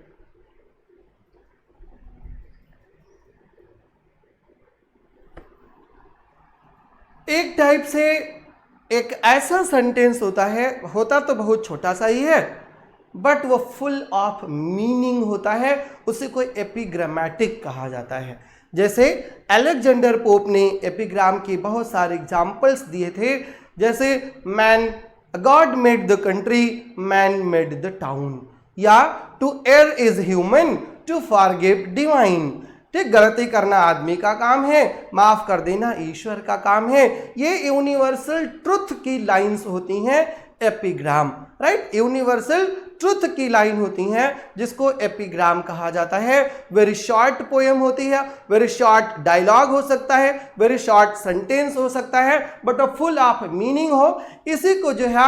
एक टाइप से एक ऐसा सेंटेंस होता तो बहुत छोटा सा ही है, बट वो फुल ऑफ मीनिंग होता है, उसे कोई एपिग्रामेटिक कहा जाता है। जैसे अलेक्जेंडर पोप ने एपिग्राम की बहुत सारे एग्जाम्पल्स दिए थे, जैसे man God made the country, man made the town, या to err is human, to forgive divine. ठीक, गलती करना आदमी का काम है, माफ कर देना ईश्वर का काम है। ये यूनिवर्सल ट्रुथ की लाइंस होती हैं एपिग्राम, राइट? यूनिवर्सल ट्रुथ की लाइन होती हैं जिसको एपिग्राम कहा जाता है। वेरी शॉर्ट पोएम होती है, वेरी शॉर्ट डायलॉग हो सकता है, वेरी शॉर्ट सेंटेंस हो सकता है, बट फुल ऑफ मीनिंग हो। इसी को जो है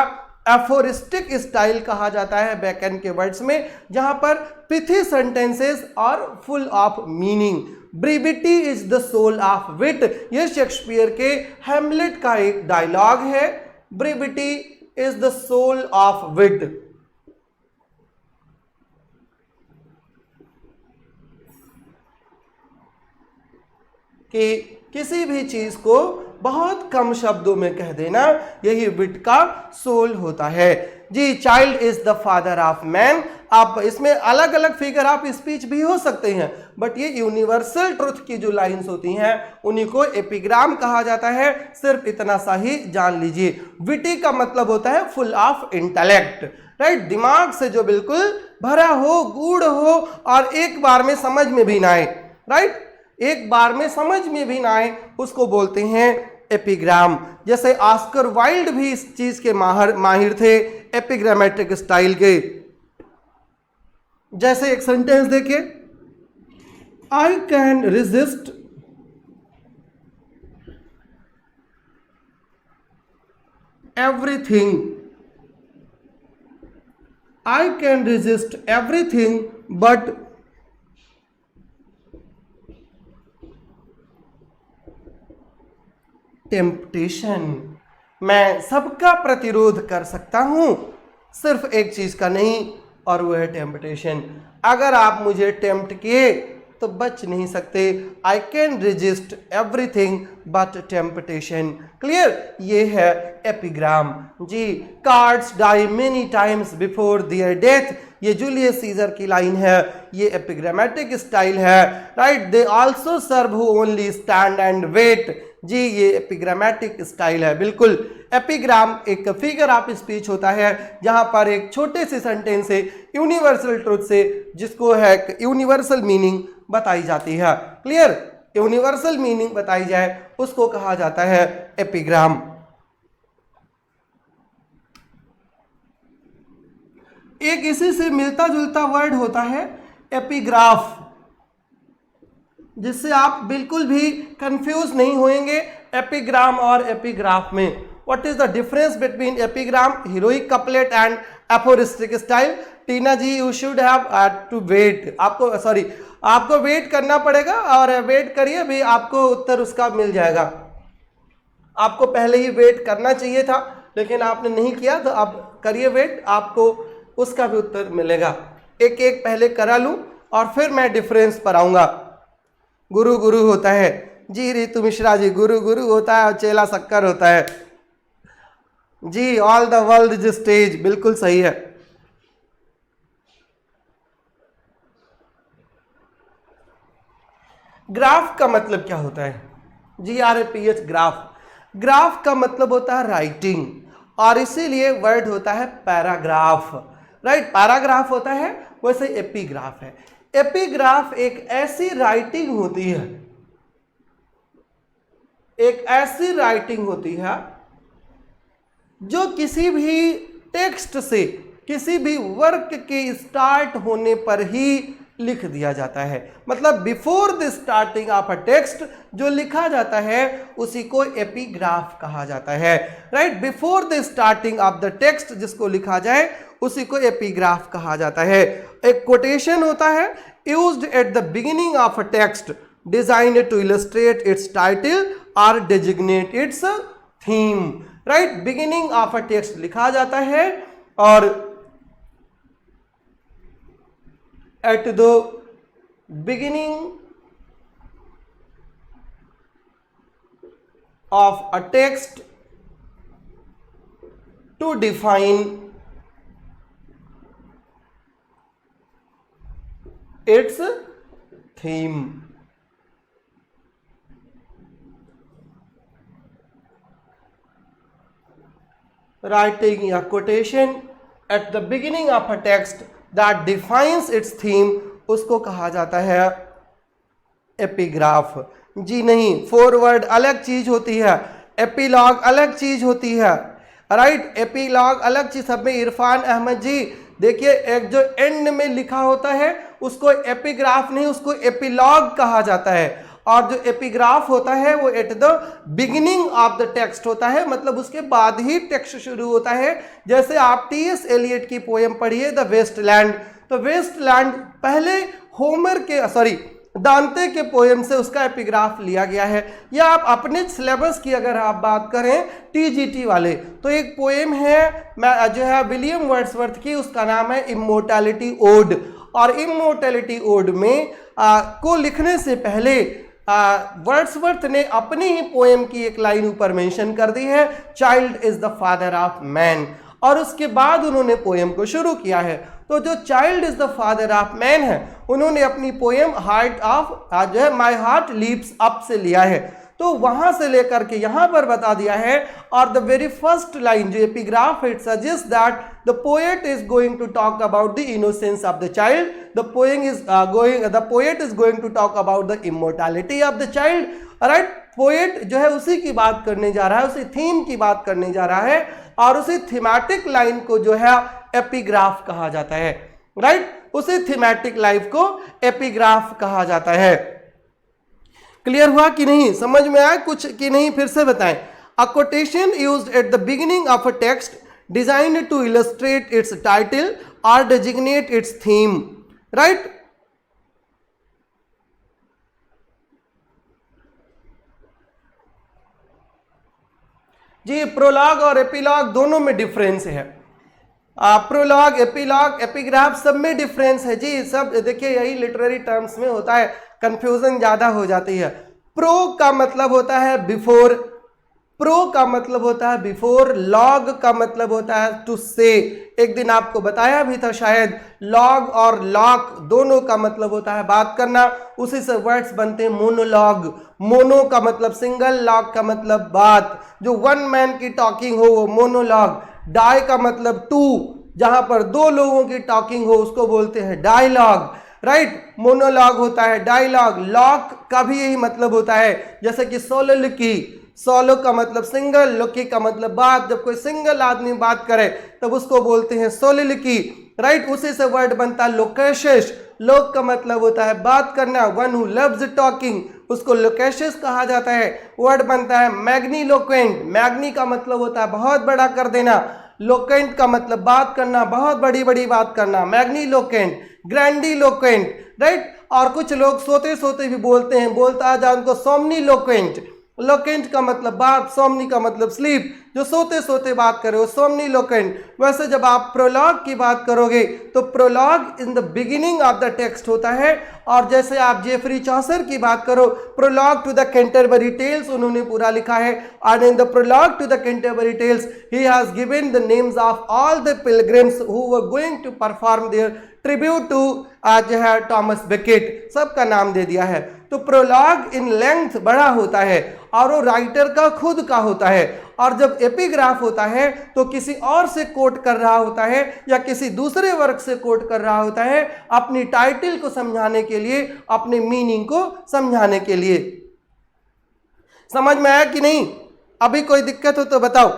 एफोरिस्टिक स्टाइल कहा जाता है बैकन के वर्ड्स में, जहां पर पिथी सेंटेंसेस और full of meaning. Brevity is the soul of wit, ये शेक्सपियर के हैमलेट का एक डायलॉग है। Brevity is the soul of wit. कि किसी भी चीज को बहुत कम शब्दों में कह देना, यही विट का सोल होता है। जी, child is the father of man. आप इसमें अलग अलग फिगर ऑफ स्पीच भी हो सकते हैं, बट ये यूनिवर्सल ट्रुथ की जो लाइंस होती हैं उन्हीं को एपिग्राम कहा जाता है। सिर्फ इतना सा ही जान लीजिए। विटी का मतलब होता है फुल ऑफ इंटेलेक्ट, राइट? दिमाग से जो बिल्कुल भरा हो, गूढ़ हो और एक बार में समझ में भी ना आए, राइट? एक बार में समझ में भी ना आए, उसको बोलते हैं एपिग्राम। जैसे ऑस्कर वाइल्ड भी इस चीज के माहिर थे, एपिग्रामेटिक स्टाइल के। जैसे एक सेंटेंस देखिए, आई can resist everything, I can resist everything but temptation. मैं सबका प्रतिरोध कर सकता हूं, सिर्फ एक चीज का नहीं, और वो है टेम्पटेशन। अगर आप मुझे टेम्प्ट किए तो बच नहीं सकते। I can resist everything but temptation. Clear? ये है एपिग्राम जी। Cowards die many times before their death, ये जूलियस सीजर की लाइन है, ये एपिग्रामेटिक स्टाइल है। Right? They also serve who only stand and wait, जी ये एपिग्रामेटिक स्टाइल है। बिल्कुल, एपिग्राम एक फिगर ऑफ स्पीच होता है जहां पर एक छोटे से सेंटेंस से यूनिवर्सल ट्रुथ से जिसको है यूनिवर्सल मीनिंग बताई जाती है। क्लियर? यूनिवर्सल मीनिंग बताई जाए उसको कहा जाता है एपिग्राम। एक इसी से मिलता जुलता वर्ड होता है एपिग्राफ, जिससे आप बिल्कुल भी कंफ्यूज नहीं होंगे एपिग्राम और एपिग्राफ में। What is the difference between epigram, heroic couplet and aphoristic style? Tina ji, you should have to wait, आपको वेट करना पड़ेगा और वेट करिए भी, आपको उत्तर उसका मिल जाएगा। आपको पहले ही वेट करना चाहिए था लेकिन आपने नहीं किया, तो आप करिए वेट, आपको उसका भी उत्तर मिलेगा। एक एक पहले करा लूं और फिर मैं डिफरेंस पर आऊंगा। गुरु गुरु होता है जी, रितु मिश्रा जी, गुरु गुरु होता है और चेला शक्कर होता है जी। All the world is stage, बिल्कुल सही है। ग्राफ का मतलब क्या होता है? GRAPH, graph. ग्राफ का मतलब होता है राइटिंग, और इसीलिए वर्ड होता है पैराग्राफ। राइट? पैराग्राफ होता है, वैसे एपिग्राफ है। एपिग्राफ एक ऐसी राइटिंग होती है, एक ऐसी राइटिंग होती है जो किसी भी टेक्स्ट से, किसी भी वर्क के स्टार्ट होने पर ही लिख दिया जाता है। मतलब before the starting of a text जो लिखा जाता है उसी को एपिग्राफ कहा जाता है। Right? Before the starting of the text जिसको लिखा जाए उसी को एपिग्राफ कहा जाता है। एक कोटेशन होता है used at the beginning of a text designed to illustrate its title और designate its theme. Right? Beginning of a text लिखा जाता है और at the beginning of a text to define its theme. Writing a quotation at the beginning of a text that defines its theme उसको कहा जाता है epigraph. जी नहीं, forward अलग चीज होती है, एपिलॉग अलग चीज होती है। राइट? एपिलॉग अलग चीज। सब में इरफान अहमद जी देखिए, एक जो एंड में लिखा होता है उसको एपिग्राफ नहीं, उसको एपिलॉग कहा जाता है। और जो एपिग्राफ होता है वो eight the beginning of the text होता है, मतलब उसके बाद ही टेक्स्ट शुरू होता है। जैसे आप T.S. एलियट की पोएम पढ़िए द वेस्टलैंड, तो वेस्टलैंड पहले होमर के दांते के पोएम से उसका एपिग्राफ लिया गया है। या आप अपने सिलेबस की अगर आप बात करें TGT वाले, तो एक पोएम है जो है विलियम वर्ड्सवर्थ की, उसका नाम है इमोर्टैलिटी ओड। और इमोर्टैलिटी ओड में को लिखने से पहले वर्ड्सवर्थ ने अपनी ही पोएम की एक लाइन ऊपर मेंशन कर दी है, child is the father of man, और उसके बाद उन्होंने पोएम को शुरू किया है। तो जो child is the father of man है, उन्होंने अपनी पोएम हार्ट ऑफ जो है माई हार्ट लीप्स अप से लिया है। तो वहां से लेकर के यहां पर बता दिया है, और द वेरी फर्स्ट लाइन जो epigraph it suggest that the poet is going to talk about the innocence of the child, the poet is going to talk about the immortality of the child. Right? Poet जो है उसी की बात करने जा रहा है, उसी थीम की बात करने जा रहा है, और उसी थीमेटिक लाइन को जो है एपिग्राफ कहा जाता है। राइट? उसी थीमेटिक लाइन को एपिग्राफ कहा जाता है। क्लियर हुआ कि नहीं? समझ में आया कुछ कि नहीं? फिर से बताएं। A quotation used at the beginning of a text designed to illustrate its title और डेजिग्नेट इट्स थीम। राइट? जी, प्रोलॉग और एपिलॉग दोनों में डिफरेंस है। प्रोलॉग, एपिलॉग, एपिग्राफ सब में डिफरेंस है जी। सब देखिए यही लिटरेरी टर्म्स में होता है, कंफ्यूजन ज्यादा हो जाती है। प्रो का मतलब होता है बिफोर, प्रो का मतलब होता है बिफोर, लॉग का मतलब होता है टू से। एक दिन आपको बताया भी था शायद, लॉग और लॉक दोनों का मतलब होता है बात करना, उसी से वर्ड्स बनते हैं मोनोलॉग। मोनो का मतलब सिंगल, लॉग का मतलब बात, जो वन मैन की टॉकिंग हो वो मोनोलॉग। डाई का मतलब टू, जहां पर दो लोगों की टॉकिंग हो उसको बोलते हैं डायलॉग, राइट। मोनोलॉग होता है डायलॉग। लॉक का भी यही मतलब होता है, जैसे कि सोलोलिकी, सोलो का मतलब सिंगल, लोकी का मतलब बात। जब कोई सिंगल आदमी बात करे तब उसको बोलते हैं सोलिलिकी, राइट। उसी से वर्ड बनता है लोकेशियस। लोक का मतलब होता है बात करना, वन हु लव्स टॉकिंग, उसको लोकेशियस कहा जाता है। वर्ड बनता है मैग्नीलोक्वेंट, मैग्नी का मतलब होता है बहुत बड़ा कर देना, लोकेंट का मतलब बात करना, बहुत बड़ी बड़ी बात करना, मैग्नीलोक्वेंट, ग्रैंडीलोक्वेंट, राइट। और कुछ लोग सोते सोते भी बोलते हैं, बोलता जा उनको सोमनीलोक्वेंट। लोकेंट का मतलब बात, सोमनी का मतलब स्लीप, जो सोते सोते बात करे वो सोमनीलोक्वेंट। वैसे जब आप प्रोलॉग की बात करोगे तो prologue in the beginning of the text होता है। और जैसे आप जेफरी चॉसर की बात करो, prologue to the Canterbury Tales उन्होंने पूरा लिखा है, और in the prologue to the Canterbury Tales he has given the names of all the pilgrims who were going to perform their tribute to जो है टॉमस बेकेट, सबका नाम दे दिया है। तो प्रोलॉग इन लेंथ बड़ा होता है और वो राइटर का खुद का होता है। और जब एपिग्राफ होता है तो किसी और से कोट कर रहा होता है या किसी दूसरे वर्क से कोट कर रहा होता है, अपनी टाइटल को समझाने के लिए, अपने मीनिंग को समझाने के लिए। समझ में आया कि नहीं? अभी कोई दिक्कत हो तो बताओ।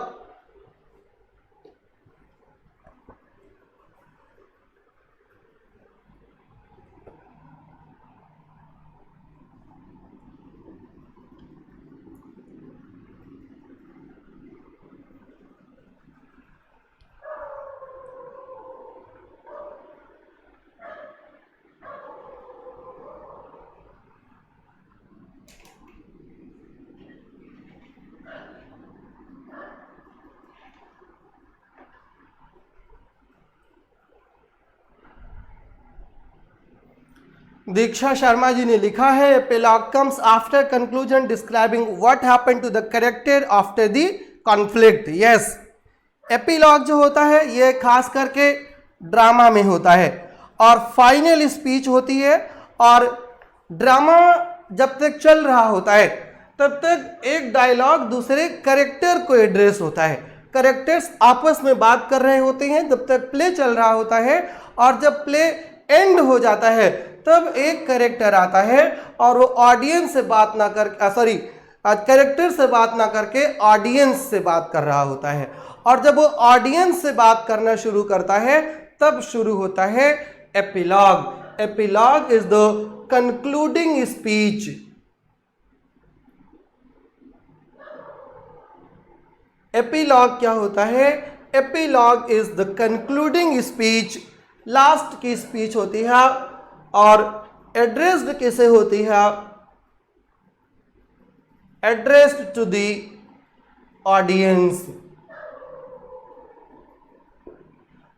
दीक्षा शर्मा जी ने लिखा है, epilogue comes after conclusion describing what happened to the character after the conflict. Yes, epilogue जो होता है ये खास करके ड्रामा में होता है और फाइनल स्पीच होती है। और ड्रामा जब तक चल रहा होता है तब तक एक डायलॉग दूसरे कैरेक्टर को एड्रेस होता है, कैरेक्टर्स आपस में बात कर रहे होते हैं जब तक प्ले चल रहा होता है। और जब प्ले एंड हो जाता है तब एक कैरेक्टर आता है और वो ऑडियंस से बात ना कर कैरेक्टर से बात ना करके ऑडियंस से बात कर रहा होता है। और जब वो ऑडियंस से बात करना शुरू करता है तब शुरू होता है epilogue. Epilogue is the concluding speech. Epilogue क्या होता है? Epilogue is the concluding speech, last की स्पीच होती है। और एड्रेस्ड किसे होती है? Addressed to the audience.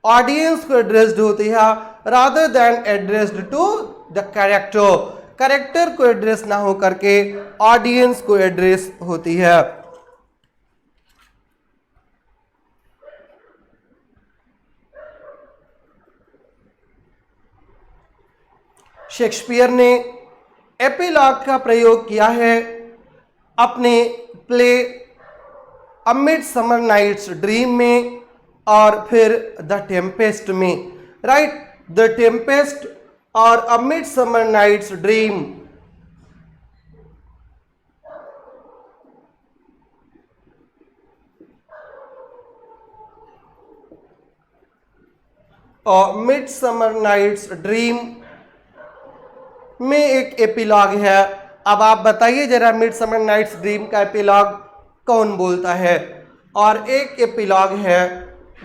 Audience को एड्रेस्ड होती है rather than addressed to the character. Character को एड्रेस ना हो करके ऑडियंस को एड्रेस होती है। शेक्सपियर ने एपिलॉग का प्रयोग किया है अपने play a Midsummer Night's Dream में और फिर द टेम्पेस्ट में, राइट। द टेम्पेस्ट और अ मिडसमर नाइट्स ड्रीम। और मिडसमर नाइट्स ड्रीम में एक एपिलॉग है। अब आप बताइए जरा, मिडसमर नाइट्स ड्रीम का एपिलॉग कौन बोलता है? और एक एपिलॉग है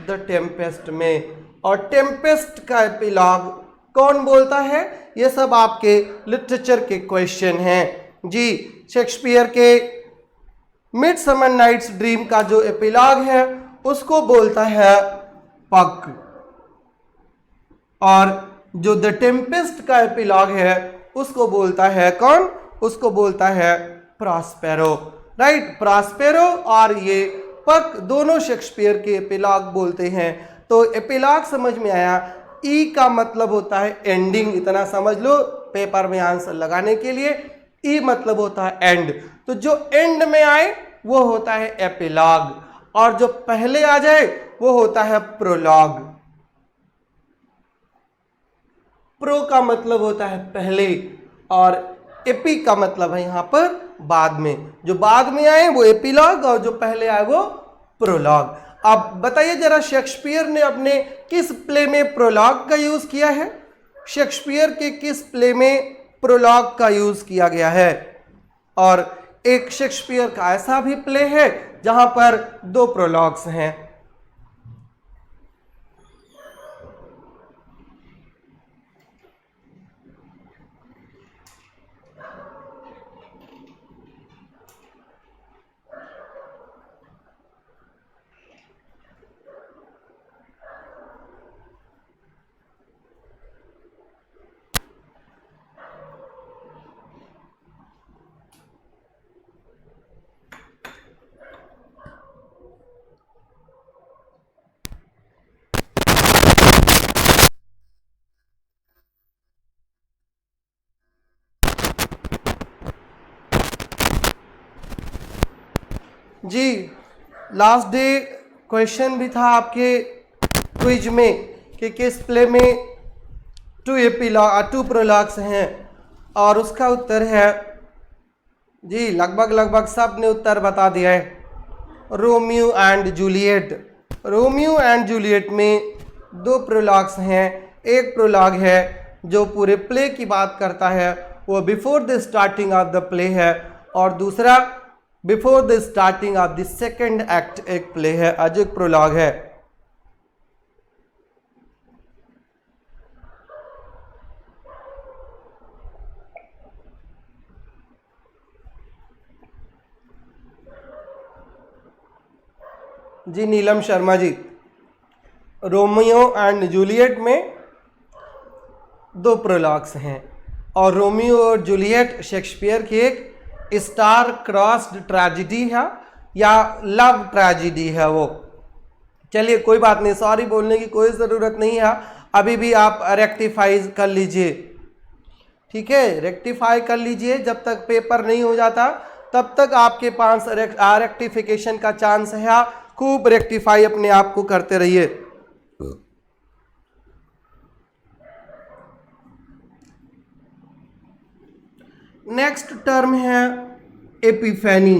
द टेम्पेस्ट में, और टेम्पेस्ट का एपिलॉग कौन बोलता है? ये सब आपके लिटरेचर के क्वेश्चन हैं जी। शेक्सपियर के मिडसमर नाइट्स ड्रीम का जो एपिलॉग है उसको बोलता है पक। और जो द टेम्पेस्ट का एपिलॉग है उसको बोलता है कौन? उसको बोलता है प्रॉस्पेरो, राइट। प्रॉस्पेरो और ये पक दोनों शेक्सपियर के एपिलॉग बोलते हैं। तो एपिलॉग समझ में आया। ई का मतलब होता है एंडिंग, इतना समझ लो पेपर में आंसर लगाने के लिए। ई मतलब होता है एंड, तो जो एंड में आए वो होता है एपिलॉग, और जो पहले आ जाए वो होता है प्रोलॉग। प्रो का मतलब होता है पहले, और एपी का मतलब है यहां पर बाद में। जो बाद में आए वो एपिलॉग, और जो पहले आए वो प्रोलॉग। अब बताइए जरा, शेक्सपियर ने अपने किस प्ले में प्रोलॉग का यूज किया है? शेक्सपियर के किस प्ले में प्रोलॉग का यूज किया गया है? और एक शेक्सपियर का ऐसा भी प्ले है जहां पर 2 प्रोलॉग्स हैं। जी, लास्ट डे क्वेश्चन भी था आपके क्विज में कि किस प्ले में 2 प्रोलॉग्स हैं, और उसका उत्तर है जी, लगभग सब ने उत्तर बता दिया है, Romeo and Juliet. Romeo and Juliet में 2 प्रोलॉग्स हैं। एक प्रोलॉग है जो पूरे प्ले की बात करता है, वो before the starting of the play है, और दूसरा before the starting of the second act एक प्ले है, आज एक प्रोलॉग है। जी Neelam Sharma ji, Romeo and Juliet में 2 प्रोलॉग्स हैं, और रोमियो और जूलियट शेक्सपियर की एक स्टार क्रॉस्ड ट्रेजेडी है या लव ट्रेजेडी है वो। चलिए कोई बात नहीं, सॉरी बोलने की कोई ज़रूरत नहीं है, अभी भी आप रेक्टिफाई कर लीजिए, ठीक है, रेक्टिफाई कर लीजिए। जब तक पेपर नहीं हो जाता तब तक आपके पास रेक्टिफिकेशन का चांस है, खूब रेक्टिफाई अपने आप को करते रहिए। नेक्स्ट टर्म है एपिफेनी।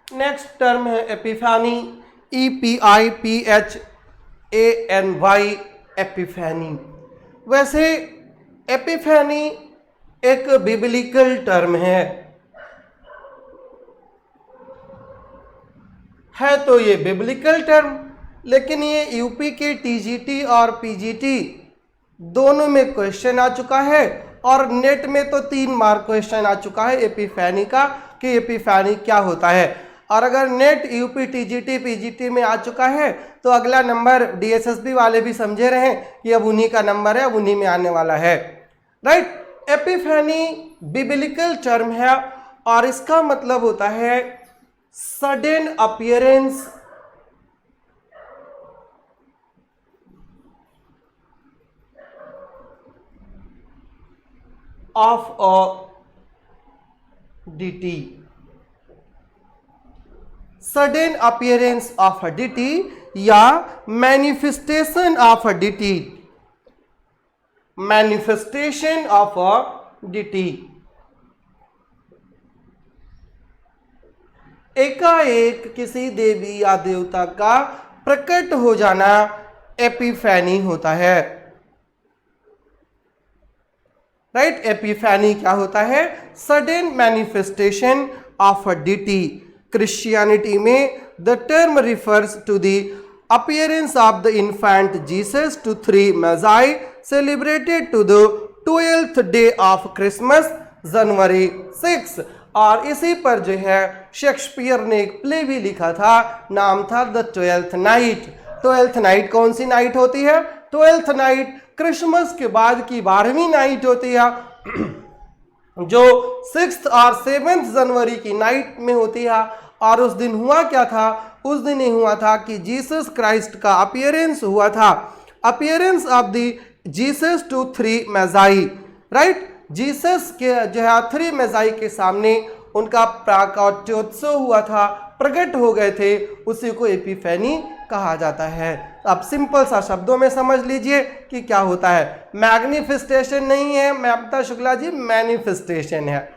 नेक्स्ट टर्म है एपिफेनी, EPIPHANY, एपिफेनी। वैसे एपिफेनी एक बिब्लिकल टर्म है तो ये बिब्लिकल टर्म, लेकिन ये यूपी के टीजीटी और पीजीटी दोनों में क्वेश्चन आ चुका है, और नेट में तो 3 मार्क क्वेश्चन आ चुका है एपिफेनी का कि एपिफेनी क्या होता है। और अगर नेट यूपी टीजीटी पीजीटी में आ चुका है तो अगला नंबर डीएसएसबी वाले भी समझे रहे कि अब उन्हीं का नंबर है, अब उन्हीं में आने वाला है, राइट। एपिफेनी बिब्लिकल टर्म है, और इसका मतलब होता है sudden appearance of a deity, sudden appearance of a deity या manifestation of a deity, manifestation of a deity. एकाएक किसी देवी या देवता का प्रकट हो जाना एपिफेनी होता है, राइट। एपिफेनी क्या होता है? Sudden manifestation of a deity. Christianity में the term refers to the appearance of the infant Jesus to 3 magi celebrated to the 12th day of Christmas जनवरी 6। और इसी पर जो है शेक्सपियर ने एक प्ले भी लिखा था, नाम था the twelfth night. Twelfth night कौन सी नाइट होती है? ट्वेल्थ नाइट क्रिसमस के बाद की 12वीं नाइट होती है, जो 6 और 7 जनवरी की नाइट में होती है। और उस दिन हुआ क्या था? उस दिन ये हुआ था कि जीसस क्राइस्ट का अपीयरेंस हुआ था, appearance of the Jesus to 3 magi, right. Jesus के जो है 3 मैजाई के सामने उनका प्राकट्योत्सव हुआ था, प्रकट हो गए थे, उसी को एपिफैनी कहा जाता है। अब सिंपल सा शब्दों में समझ लीजिए कि क्या होता है। मैग्निफेस्टेशन नहीं है ममता शुक्ला जी, मैनिफेस्टेशन है।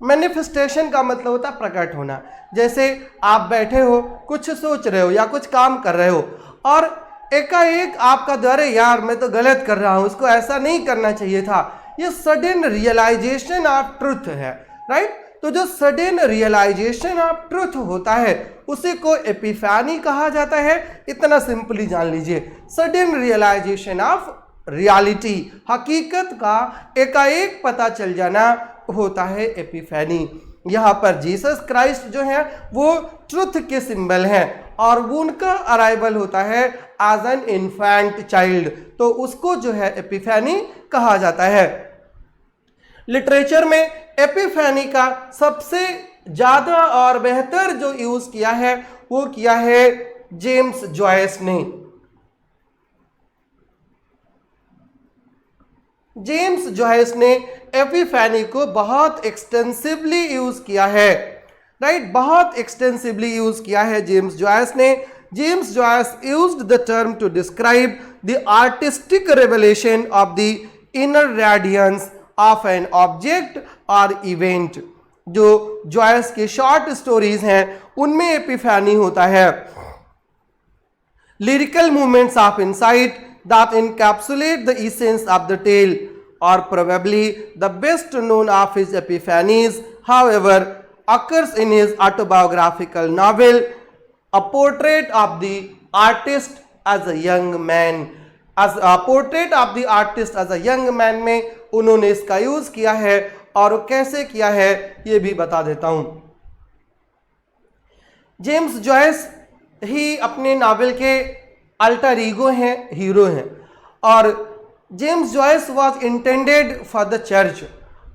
मैनिफेस्टेशन का मतलब होता है प्रकट होना। जैसे आप बैठे हो, कुछ सोच रहे हो या कुछ काम कर रहे हो, और एकाएक आपका अरे यार मैं तो गलत कर रहा हूं, इसको ऐसा नहीं करना चाहिए था, ये सडन रियलाइजेशन ऑफ ट्रुथ है, राइट। तो जो सडन रियलाइजेशन ऑफ ट्रुथ होता है उसी को एपिफैनी कहा जाता है। इतना सिंपली जान लीजिए, सडन रियलाइजेशन ऑफ रियलिटी, हकीकत का एकाएक पता चल जाना होता है एपिफैनी। यहाँ पर जीसस क्राइस्ट जो है वो ट्रुथ के सिंबल हैं, और वो उनका अराइवल होता है एज एन इन्फेंट चाइल्ड, तो उसको जो है एपिफैनी कहा जाता है। लिटरेचर में एपिफैनी का सबसे ज्यादा और बेहतर जो यूज किया है वो किया है जेम्स जॉयस ने। जेम्स जॉयस ने एपिफैनी को बहुत एक्सटेंसिवली यूज किया है, राइट, बहुत एक्सटेंसिवली यूज किया है जेम्स जॉयस ने। James Joyce used the term to describe the artistic revelation of the inner radiance of an object और इवेंट। जो जॉयस के शॉर्ट स्टोरीज हैं उनमें एपिफैनी होता है। Lyrical movements of insight that encapsulate the essence of the tale, or probably the best known of his epiphanies, however, occurs in his autobiographical novel, A Portrait of the Artist as a Young Man. As a Portrait of the Artist as a Young Man में उन्होंने इसका use किया है, और कैसे किया है ये भी बता देता हूं। जेम्स जॉयस ही अपने नावल के अल्टर ईगो हैं, हीरो हैं। और James Joyce was intended for the church,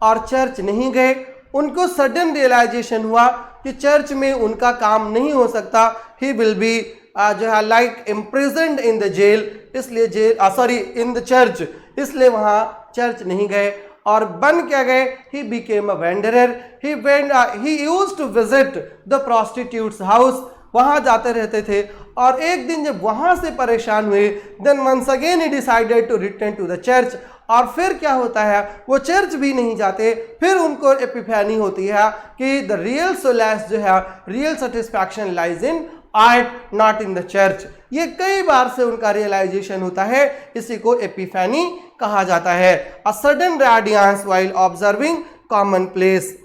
और चर्च नहीं गए। उनको सडन रियलाइजेशन हुआ कि चर्च में उनका काम नहीं हो सकता, ही विल बी जो है like imprisoned in the jail, इसलिए जेल इन द चर्च, इसलिए वहाँ चर्च नहीं गए। और बन क्या गए? He became a wanderer, he used to visit the prostitutes house, वहां जाते रहते थे। और एक दिन जब वहां से परेशान हुए, देन वंस अगेन ही decided to return to the church. और फिर क्या होता है, वो चर्च भी नहीं जाते। फिर उनको एपिफैनी होती है कि द रियल सोलैस जो है, real satisfaction lies in art, not in the church. ये कई बार से उनका रियलाइजेशन होता है, इसी को एपिफैनी कहा जाता है। A sudden radiance while observing common place,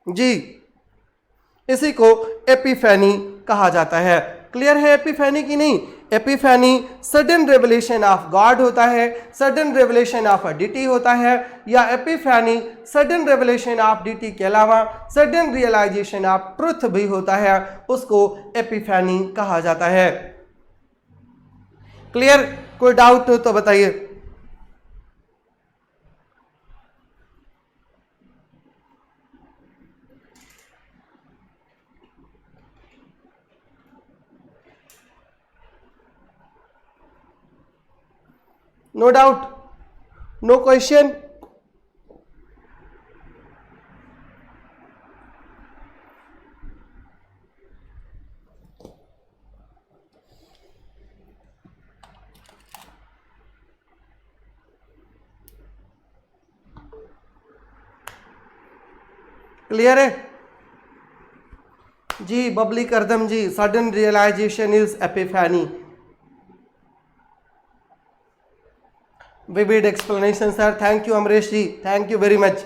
जी इसी को एपिफैनी कहा जाता है। क्लियर है एपिफैनी की नहीं? Epiphany sudden revelation of God होता है, sudden revelation of a deity होता है, या epiphany sudden revelation of deity के अलावा सडन रियलाइजेशन ऑफ ट्रुथ भी होता है, उसको एपिफैनी कहा जाता है। क्लियर? कोई डाउट हो तो बताइए। No doubt, no question. Clear है जी? Babli Kardam ji, sudden realization is epiphany. Vivid explanation sir, thank you Amrish ji, thank you very much.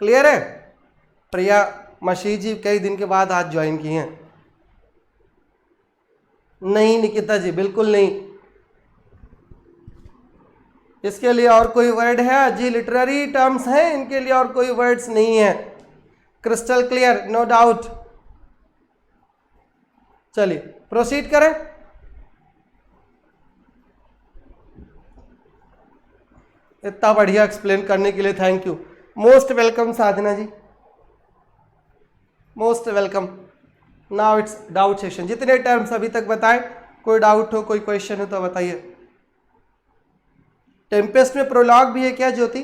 Clear है? प्रिया मशीह जी कई दिन के बाद आज ज्वाइन किए हैं। नहीं निकिता जी, बिल्कुल नहीं। इसके लिए और कोई वर्ड है जी? लिटरेरी टर्म्स हैं, इनके लिए और कोई वर्ड्स नहीं है। Crystal clear, no doubt. चलिए प्रोसीड करें। इतना बढ़िया एक्सप्लेन करने के लिए thank you. Most welcome Sadhana ji, most welcome. Now it's doubt session. जितने टर्म्स अभी तक बताए, कोई डाउट हो, कोई क्वेश्चन हो तो बताइए। टेम्पेस्ट में प्रोलॉग भी है क्या ज्योति?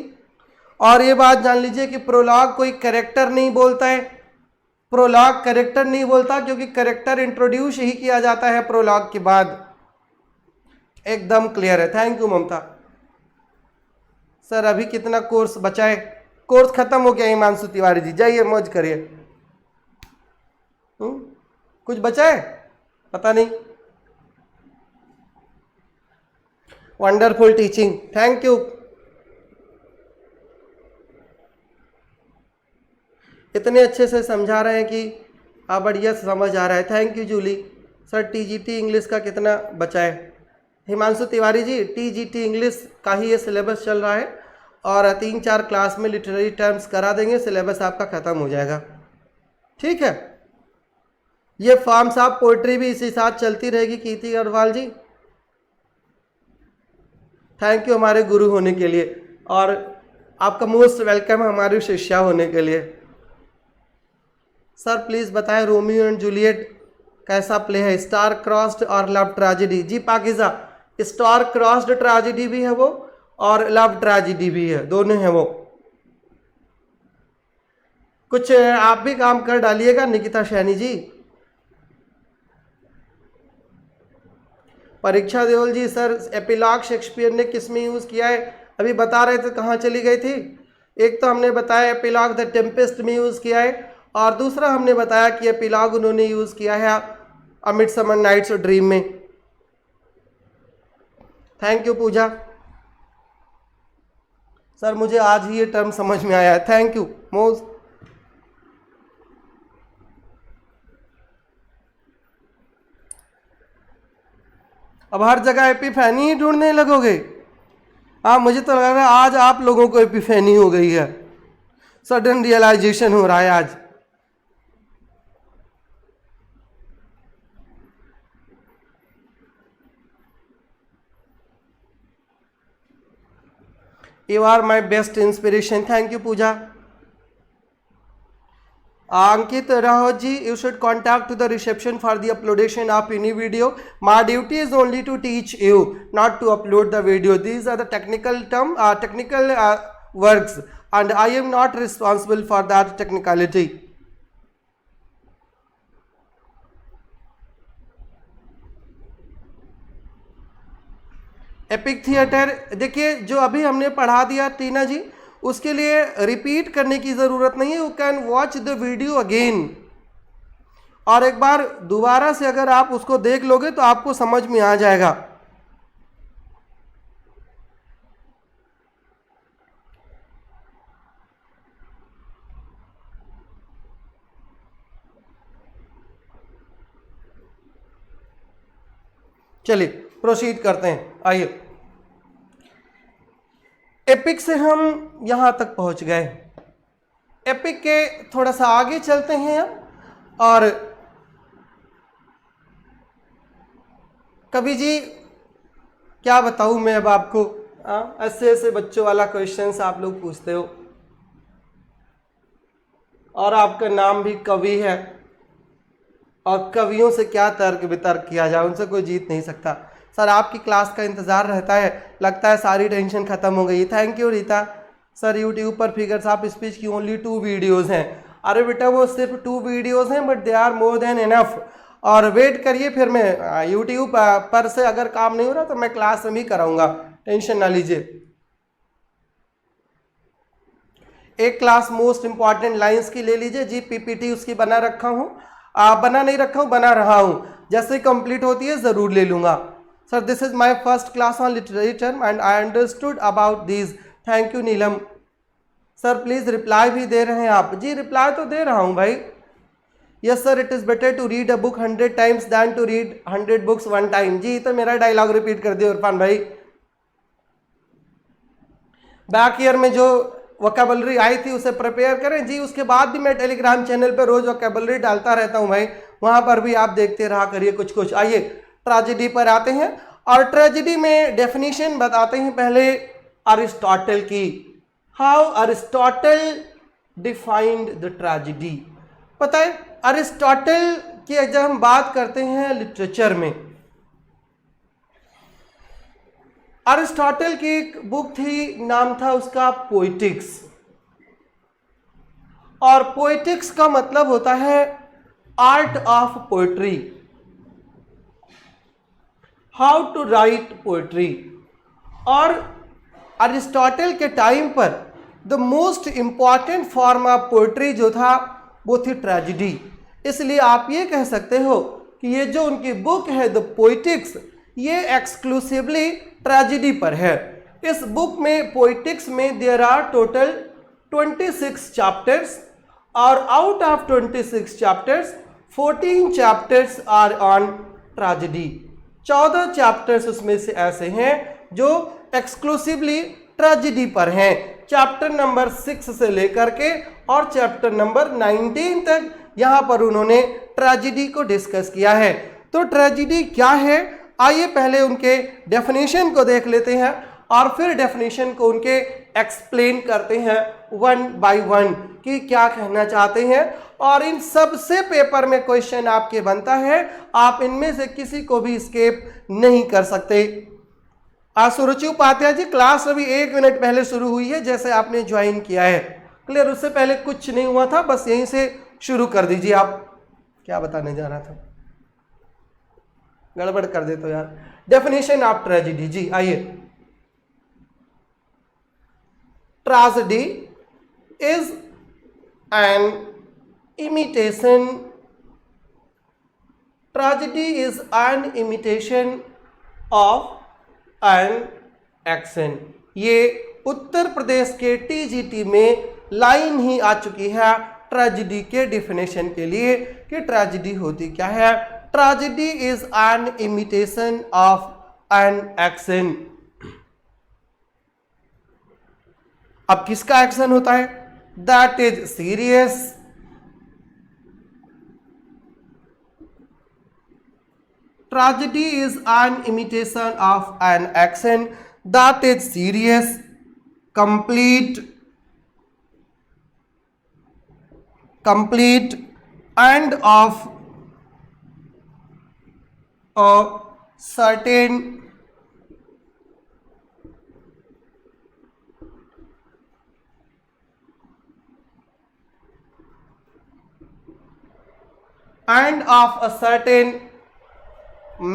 और ये बात जान लीजिए कि प्रोलॉग कोई कैरेक्टर नहीं बोलता है, प्रोलॉग कैरेक्टर नहीं बोलता, क्योंकि कैरेक्टर इंट्रोड्यूस ही किया जाता है प्रोलॉग के बाद। एकदम क्लियर है, थैंक यू ममता। सर अभी कितना कोर्स बचा है? कोर्स खत्म हो गया हिमांशु तिवारी जी, जाइए मौज करिए। कुछ बचा है? पता नहीं। Wonderful teaching, thank you. इतने अच्छे से समझा रहे हैं कि आप बढ़िया समझ आ रहा है, thank you Julie. Sir TGT English का कितना बचा है? हिमांशु तिवारी जी, टीजीटी इंग्लिश का ही ये सिलेबस चल रहा है और 3-4 क्लास में लिटरेरी टर्म्स करा देंगे, सिलेबस आपका ख़त्म हो जाएगा। ठीक है, ये फॉर्म साहब पोइट्री भी इसी साथ चलती रहेगी कीर्ति अग्रवाल जी। थैंक यू हमारे गुरु होने के लिए, और आपका मोस्ट वेलकम है हमारी शिष्या होने के लिए। सर प्लीज़ बताएं रोमियो एंड जूलियट कैसा प्ले है, स्टार क्रॉस्ड और लव ट्रेजेडी? जी पाकिज़ा, स्टार क्रॉस्ड ट्रेजेडी भी है वो और लव ट्रेजेडी भी है, दोनों हैं वो। कुछ आप भी काम कर डालिएगा निकिता सैनी जी। परीक्षा देओल जी, सर एपिलॉग शेक्सपियर ने किस में यूज़ किया है? अभी बता रहे थे, कहाँ चली गई थी? एक तो हमने बताया एपिलॉग द टेम्पेस्ट में यूज़ किया है, और दूसरा हमने बताया कि एपिलॉग उन्होंने यूज़ किया है अ मिडसमर नाइट्स ड्रीम में। Thank you Pooja. सर मुझे आज ही ये टर्म समझ में आया है, थैंक यू मोज। अब हर जगह एपिफैनी ही ढूंढने लगोगे? हाँ, मुझे तो लग रहा है आज आप लोगों को एपिफैनी हो गई है, सडन रियलाइजेशन हो रहा है आज। You are my best inspiration. Thank you, Pooja. Ankit Rahot ji, you should contact to the reception for the uploadation of any video. My duty is only to teach you, not to upload the video. These are the technical works, and I am not responsible for that technicality. Epic theatre, देखिए जो अभी हमने पढ़ा दिया टीना जी, उसके लिए repeat करने की ज़रूरत नहीं है। You can watch the video again, और एक बार दोबारा से अगर आप उसको देख लोगे तो आपको समझ में आ जाएगा। चलिए प्रोसीड करते हैं, आइए। एपिक से हम यहां तक पहुंच गए, एपिक के थोड़ा सा आगे चलते हैं अब। और कवि जी क्या बताऊं मैं अब आपको, ऐसे ऐसे बच्चों वाला क्वेश्चंस आप लोग पूछते हो, और आपका नाम भी कवि है, और कवियों से क्या तर्क वितर्क किया जाए, उनसे कोई जीत नहीं सकता। सर आपकी क्लास का इंतज़ार रहता है, लगता है सारी टेंशन खत्म हो गई। Thank you Rita. Sir YouTube पर फिगर्स ऑफ स्पीच की ओनली 2 वीडियोज़ हैं। अरे बेटा वो सिर्फ 2 वीडियोज़ हैं, but they are more than enough. और वेट करिए, फिर मैं यूट्यूब पर से अगर काम नहीं हो रहा तो मैं क्लास में भी कराऊंगा, टेंशन ना लीजिए। एक क्लास मोस्ट इंपॉर्टेंट लाइंस की ले लीजिए जी, पीपीटी उसकी बना रखा हूँ, बना नहीं रखा हूँ, बना रहा हूँ, जैसे ही कंप्लीट होती है ज़रूर ले लूँगा। Sir this is my first class on literary term and I understood about these. Thank you Neelam. Sir please reply भी दे रहे हैं आप? जी रिप्लाई तो दे रहा हूँ भाई। Yes sir, it is better to read a book 100 times than to read 100 books 1 time. जी तो मेरा डायलॉग रिपीट कर दिया इरफान भाई। बैक ईयर में जो वोकैबुलरी आई थी उसे प्रिपेयर करें जी। उसके बाद भी मैं टेलीग्राम चैनल पर रोज वोकैबुलरी डालता रहता हूं भाई, वहां पर भी आप देखते रहा करिए कुछ कुछ। आइए ट्रेजेडी पर आते हैं और ट्रेजेडी में डेफिनेशन बताते हैं पहले अरिस्टोटल की। How Aristotle defined the tragedy. पता है अरिस्टोटल की जब हम बात करते हैं लिटरेचर में, अरिस्टोटल की एक बुक थी, नाम था उसका पोएटिक्स। और पोएटिक्स का मतलब होता है art of poetry, how to write poetry. और अरिस्टोटल के टाइम पर the most important form of poetry जो था वो थी ट्रेजेडी। इसलिए आप ये कह सकते हो कि ये जो उनकी बुक है द पोएटिक्स, ये एक्सक्लूसिवली ट्रेजेडी पर है। इस बुक में पोएटिक्स में देयर आर टोटल 26 चैप्टर्स और out of 26 chapters 14 chapters are on tragedy. 14 chapters उसमें से ऐसे हैं जो एक्सक्लूसिवली ट्रेजेडी पर हैं। चैप्टर नंबर 6 से लेकर के और चैप्टर नंबर 19 तक यहां पर उन्होंने ट्रेजेडी को डिस्कस किया है। तो ट्रेजेडी क्या है, आइए पहले उनके डेफिनेशन को देख लेते हैं और फिर डेफिनेशन को उनके एक्सप्लेन करते हैं वन बाय वन कि क्या कहना चाहते हैं। और इन सब से पेपर में क्वेश्चन आपके बनता है, आप इनमें से किसी को भी स्केप नहीं कर सकते। सुरुचि उपाध्याय जी, क्लास अभी 1 मिनट पहले शुरू हुई है, जैसे आपने ज्वाइन किया है, क्लियर। उससे पहले कुछ नहीं हुआ था, बस यहीं से शुरू कर दीजिए। आप क्या बताने जा रहा था, गड़बड़ कर दे तो यार। डेफिनेशन ऑफ ट्रेजेडी जी, आइए। Tragedy is an imitation, tragedy is an imitation of an action. ये उत्तर प्रदेश के टीजीटी में लाइन ही आ चुकी है ट्रेजेडी के डेफिनेशन के लिए कि ट्रेजेडी होती क्या है। Tragedy is an imitation of an action. अब किसका एक्शन होता है, that is serious, tragedy is an imitation of an action that is serious, complete and of a certain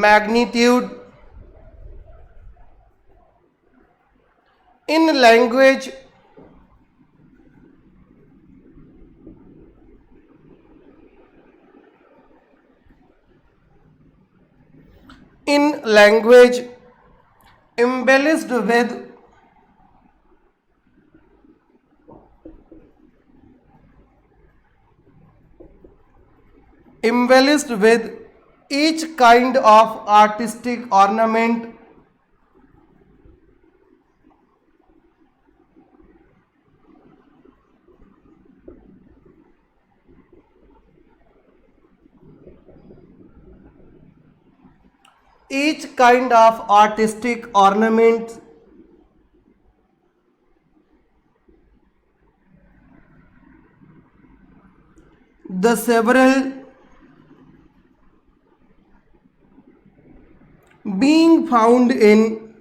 magnitude. In language embellished with each kind of artistic ornament, the several being found in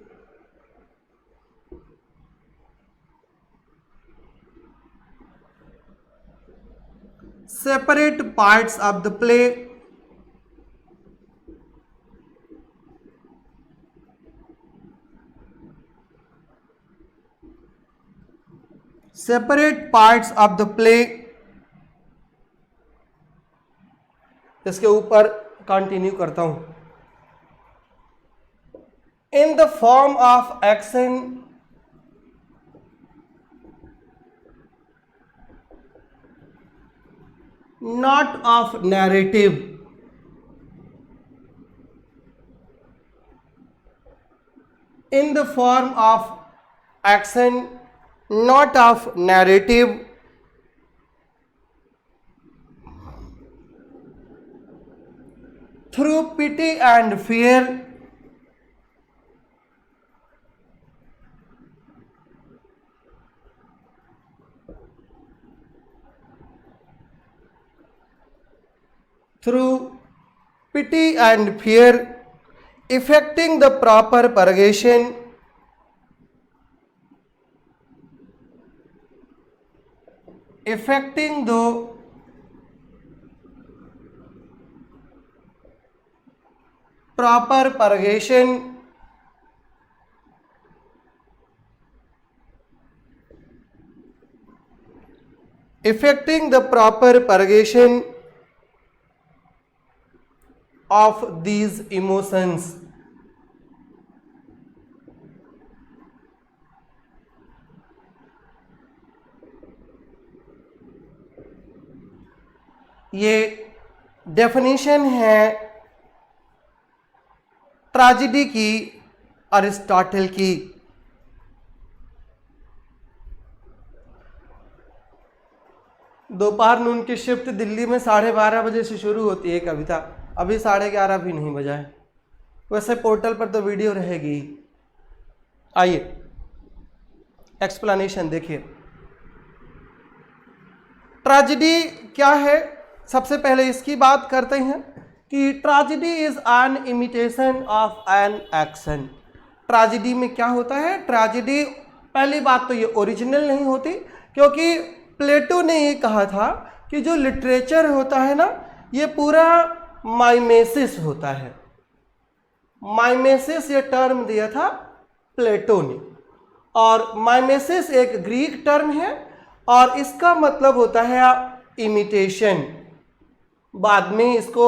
separate parts of the play, इसके ऊपर continue करता हूं। In the form of action, not of narrative, in the form of action not of narrative, through pity and fear, through pity and fear, effecting the proper purgation, effecting the proper purgation, effecting the proper purgation of these emotions. ये definition है tragedy की Aristotle की। दोपहर नून की shift Delhi में 12:30 बजे से शुरू होती है कविता, अभी 11:30 भी नहीं बजा है। वैसे पोर्टल पर तो वीडियो रहेगी। आइए एक्सप्लेनेशन देखिए। ट्रेजेडी क्या है, सबसे पहले इसकी बात करते हैं कि tragedy is an imitation of an action. Tragedy में क्या होता है, ट्रेजेडी पहली बात तो ये ओरिजिनल नहीं होती, क्योंकि प्लेटो ने ये कहा था कि जो लिटरेचर होता है ना, ये पूरा माइमेसिस होता है। माइमेसिस ये टर्म दिया था प्लेटो ने, और माइमेसिस एक ग्रीक टर्म है और इसका मतलब होता है इमिटेशन। बाद में इसको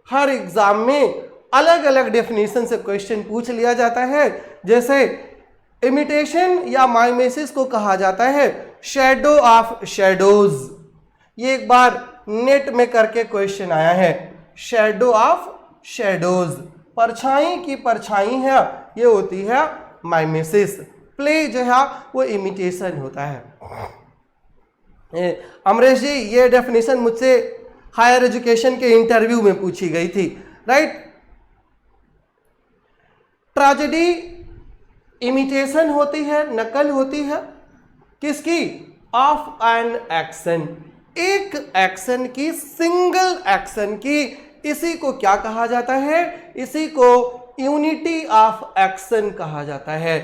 हर एग्जाम में अलग अलग डेफिनेशन से क्वेश्चन पूछ लिया जाता है। जैसे इमिटेशन या माइमेसिस को कहा जाता है शैडो ऑफ शैडोज। ये एक बार नेट में करके क्वेश्चन आया है, शैडो ऑफ शैडोज, परछाई की परछाई है, ये होती है माइमेसिस। प्ले जो है वो इमिटेशन होता है। अमरेश जी, ये डेफिनेशन मुझसे हायर एजुकेशन के इंटरव्यू में पूछी गई थी, राइट। ट्रेजेडी इमिटेशन होती है, नकल होती है किसकी, ऑफ एन एक्शन, एक एक्शन की, सिंगल एक्शन की। इसी को क्या कहा जाता है, इसी को यूनिटी ऑफ एक्शन कहा जाता है,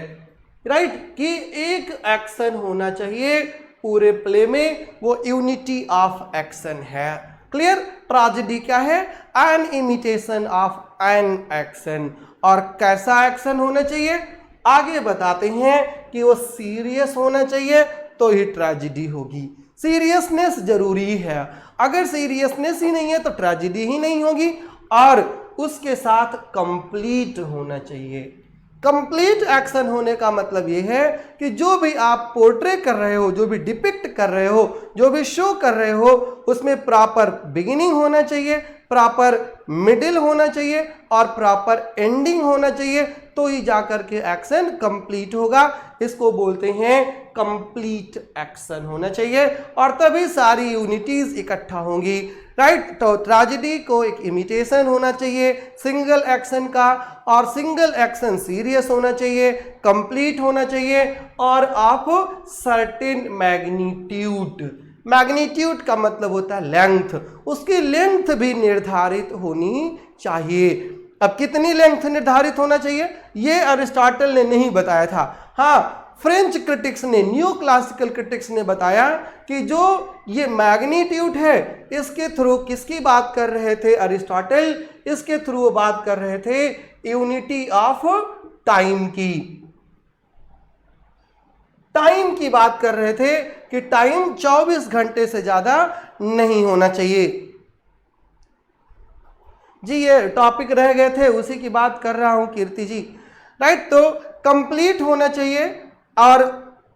राइट। कि एक एक्शन होना चाहिए पूरे प्ले में, वो यूनिटी ऑफ एक्शन है। क्लियर। ट्रेजेडी क्या है, an imitation of an action. और कैसा एक्शन होना चाहिए, आगे बताते हैं कि वो सीरियस होना चाहिए तो ही ट्रेजेडी होगी। सीरियसनेस जरूरी है, अगर सीरियसनेस ही नहीं है तो ट्रेजेडी ही नहीं होगी। और उसके साथ कंप्लीट होना चाहिए। कंप्लीट एक्शन होने का मतलब ये है कि जो भी आप पोर्ट्रे कर रहे हो, जो भी डिपिक्ट कर रहे हो, जो भी शो कर रहे हो, उसमें प्रॉपर बिगिनिंग होना चाहिए, प्रॉपर मिडिल होना चाहिए और प्रॉपर एंडिंग होना चाहिए, तो ही जाकर के एक्शन कंप्लीट होगा। इसको बोलते हैं कंप्लीट एक्शन होना चाहिए, और तभी सारी यूनिटीज इकट्ठा होंगी, राइट। तो ट्रेजेडी को एक इमिटेशन होना चाहिए सिंगल एक्शन का, और सिंगल एक्शन सीरियस होना चाहिए, कंप्लीट होना चाहिए, और आप सर्टेन मैग्नीट्यूड, मैग्नीट्यूड का मतलब होता है लेंथ, उसकी लेंथ भी निर्धारित होनी चाहिए। अब कितनी लेंथ निर्धारित होना चाहिए ये अरिस्टोटल ने नहीं बताया था। हाँ, फ्रेंच क्रिटिक्स ने, न्यू क्लासिकल क्रिटिक्स ने बताया कि जो ये मैग्नीट्यूड है, इसके थ्रू किसकी बात कर रहे थे अरिस्टोटल, इसके थ्रू बात कर रहे थे यूनिटी ऑफ टाइम की। टाइम की बात कर रहे थे कि टाइम 24 घंटे से ज्यादा नहीं होना चाहिए। जी ये टॉपिक रह गए थे, उसी की बात कर रहा हूं कीर्ति जी, राइट। तो कंप्लीट होना चाहिए, और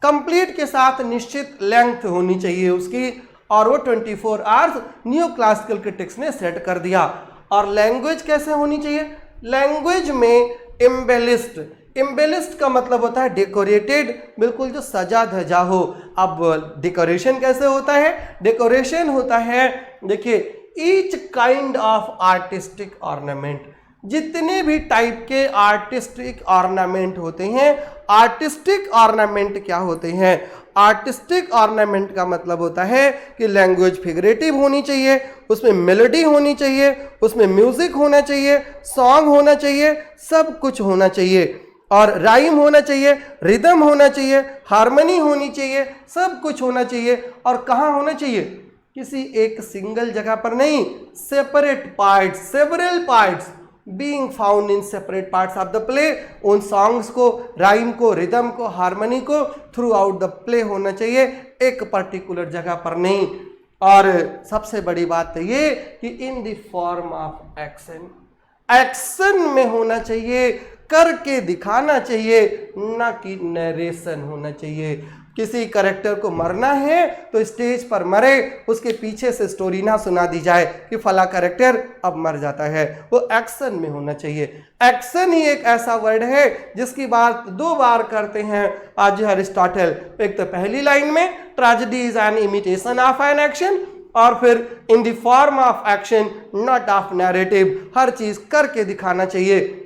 कंप्लीट के साथ निश्चित लेंथ होनी चाहिए उसकी, और वो 24 आवर्स न्यू क्लासिकल क्रिटिक्स ने सेट कर दिया। और लैंग्वेज कैसे होनी चाहिए, लैंग्वेज में एम्बेलिस्ड, एम्बेलिस्ड का मतलब होता है डेकोरेटेड, बिल्कुल जो सजा धजा हो। अब डेकोरेशन कैसे होता है? डेकोरेशन होता है, देखिए, each kind of artistic ornament, जितने भी टाइप के आर्टिस्टिक ऑर्नामेंट होते हैं। आर्टिस्टिक ऑर्नामेंट क्या होते हैं? आर्टिस्टिक ऑर्नामेंट का मतलब होता है कि लैंग्वेज फिगरेटिव होनी चाहिए, उसमें मेलोडी होनी चाहिए, उसमें म्यूजिक होना चाहिए, सॉन्ग होना चाहिए, सब कुछ होना चाहिए, और राइम होना चाहिए, रिदम होना चाहिए, हार्मनी होनी चाहिए, सब कुछ होना चाहिए। और कहाँ होना चाहिए? किसी एक सिंगल जगह पर नहीं, separate parts, several parts being found in separate parts of the play. उन सॉन्ग्स को, राइम को, रिदम को, हार्मनी को थ्रू आउट द प्ले होना चाहिए, एक पर्टिकुलर जगह पर नहीं। और सबसे बड़ी बात तो ये कि इन the form of action, action में होना चाहिए, करके दिखाना चाहिए, ना कि नरेशन होना चाहिए। किसी कैरेक्टर को मरना है तो स्टेज पर मरे, उसके पीछे से स्टोरी ना सुना दी जाए कि फला कैरेक्टर अब मर जाता है, वो एक्शन में होना चाहिए। एक्शन ही एक ऐसा वर्ड है जिसकी बात दो बार करते हैं आज अरिस्टोटल। एक तो पहली लाइन में tragedy is an imitation of an action, और फिर in the form of action not of narrative, हर चीज करके दिखाना चाहिए।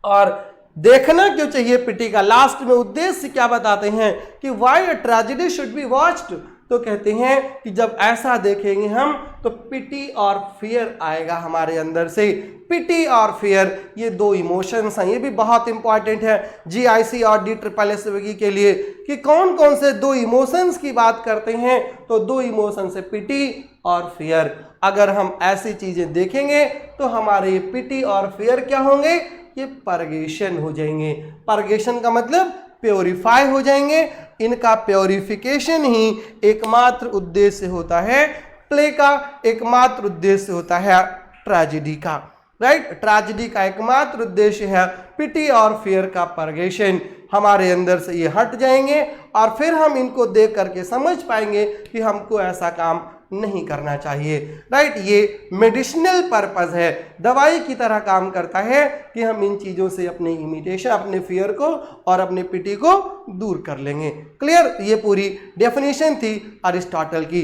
और देखना क्यों चाहिए पिटी का? लास्ट में उद्देश्य क्या बताते हैं कि why a tragedy should be watched, तो कहते हैं कि जब ऐसा देखेंगे हम तो पिटी और फियर आएगा हमारे अंदर से। पिटी और फियर, ये दो इमोशंस हैं, ये भी बहुत इंपॉर्टेंट है जीआईसी और DSSS के लिए कि कौन कौन से दो इमोशंस की बात करते हैं। तो दो इमोशंस है, पिटी और फियर। अगर हम ऐसी चीजें देखेंगे तो हमारे पिटी और फियर क्या होंगे? ये परगेशन हो जाएंगे। परगेशन का मतलब प्योरीफाई हो जाएंगे। इनका प्योरिफिकेशन ही एकमात्र उद्देश्य होता है प्ले का, एकमात्र उद्देश्य होता है ट्रेजेडी का, राइट। ट्रेजेडी का एकमात्र उद्देश्य है पिटी और फियर का परगेशन। हमारे अंदर से ये हट जाएंगे और फिर हम इनको देख करके समझ पाएंगे कि हमको ऐसा काम नहीं करना चाहिए, राइट। ये मेडिसिनल पर्पस है, दवाई की तरह काम करता है कि हम इन चीज़ों से अपने इमिटेशन, अपने फियर को और अपने पिटी को दूर कर लेंगे। क्लियर? ये पूरी डेफिनेशन थी अरिस्टोटल की।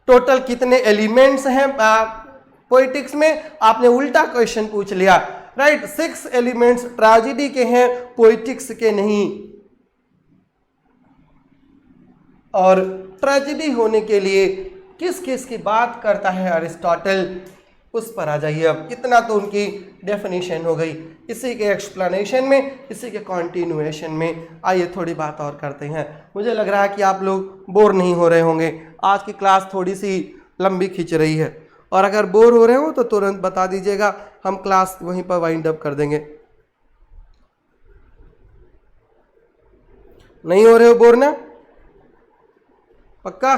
टोटल कितने एलिमेंट्स हैं पोएटिक्स में? आपने उल्टा क्वेश्चन पूछ लिया, राइट। 6 एलिमेंट्स ट्रेजेडी के हैं, पोएटिक्स के नहीं। और ट्रेजेडी होने के लिए किस किस की बात करता है अरिस्टोटल, उस पर आ जाइए। अब इतना तो उनकी डेफिनेशन हो गई, इसी के एक्सप्लेनेशन में, इसी के कॉन्टिन्यूएशन में आइए थोड़ी बात और करते हैं। मुझे लग रहा है कि आप लोग बोर नहीं हो रहे होंगे। आज की क्लास थोड़ी सी लंबी खिंच रही है, और अगर बोर हो रहे हो तो तुरंत बता दीजिएगा, हम क्लास वहीं पर वाइंड अप कर देंगे। नहीं हो रहे हो बोर ना? पक्का?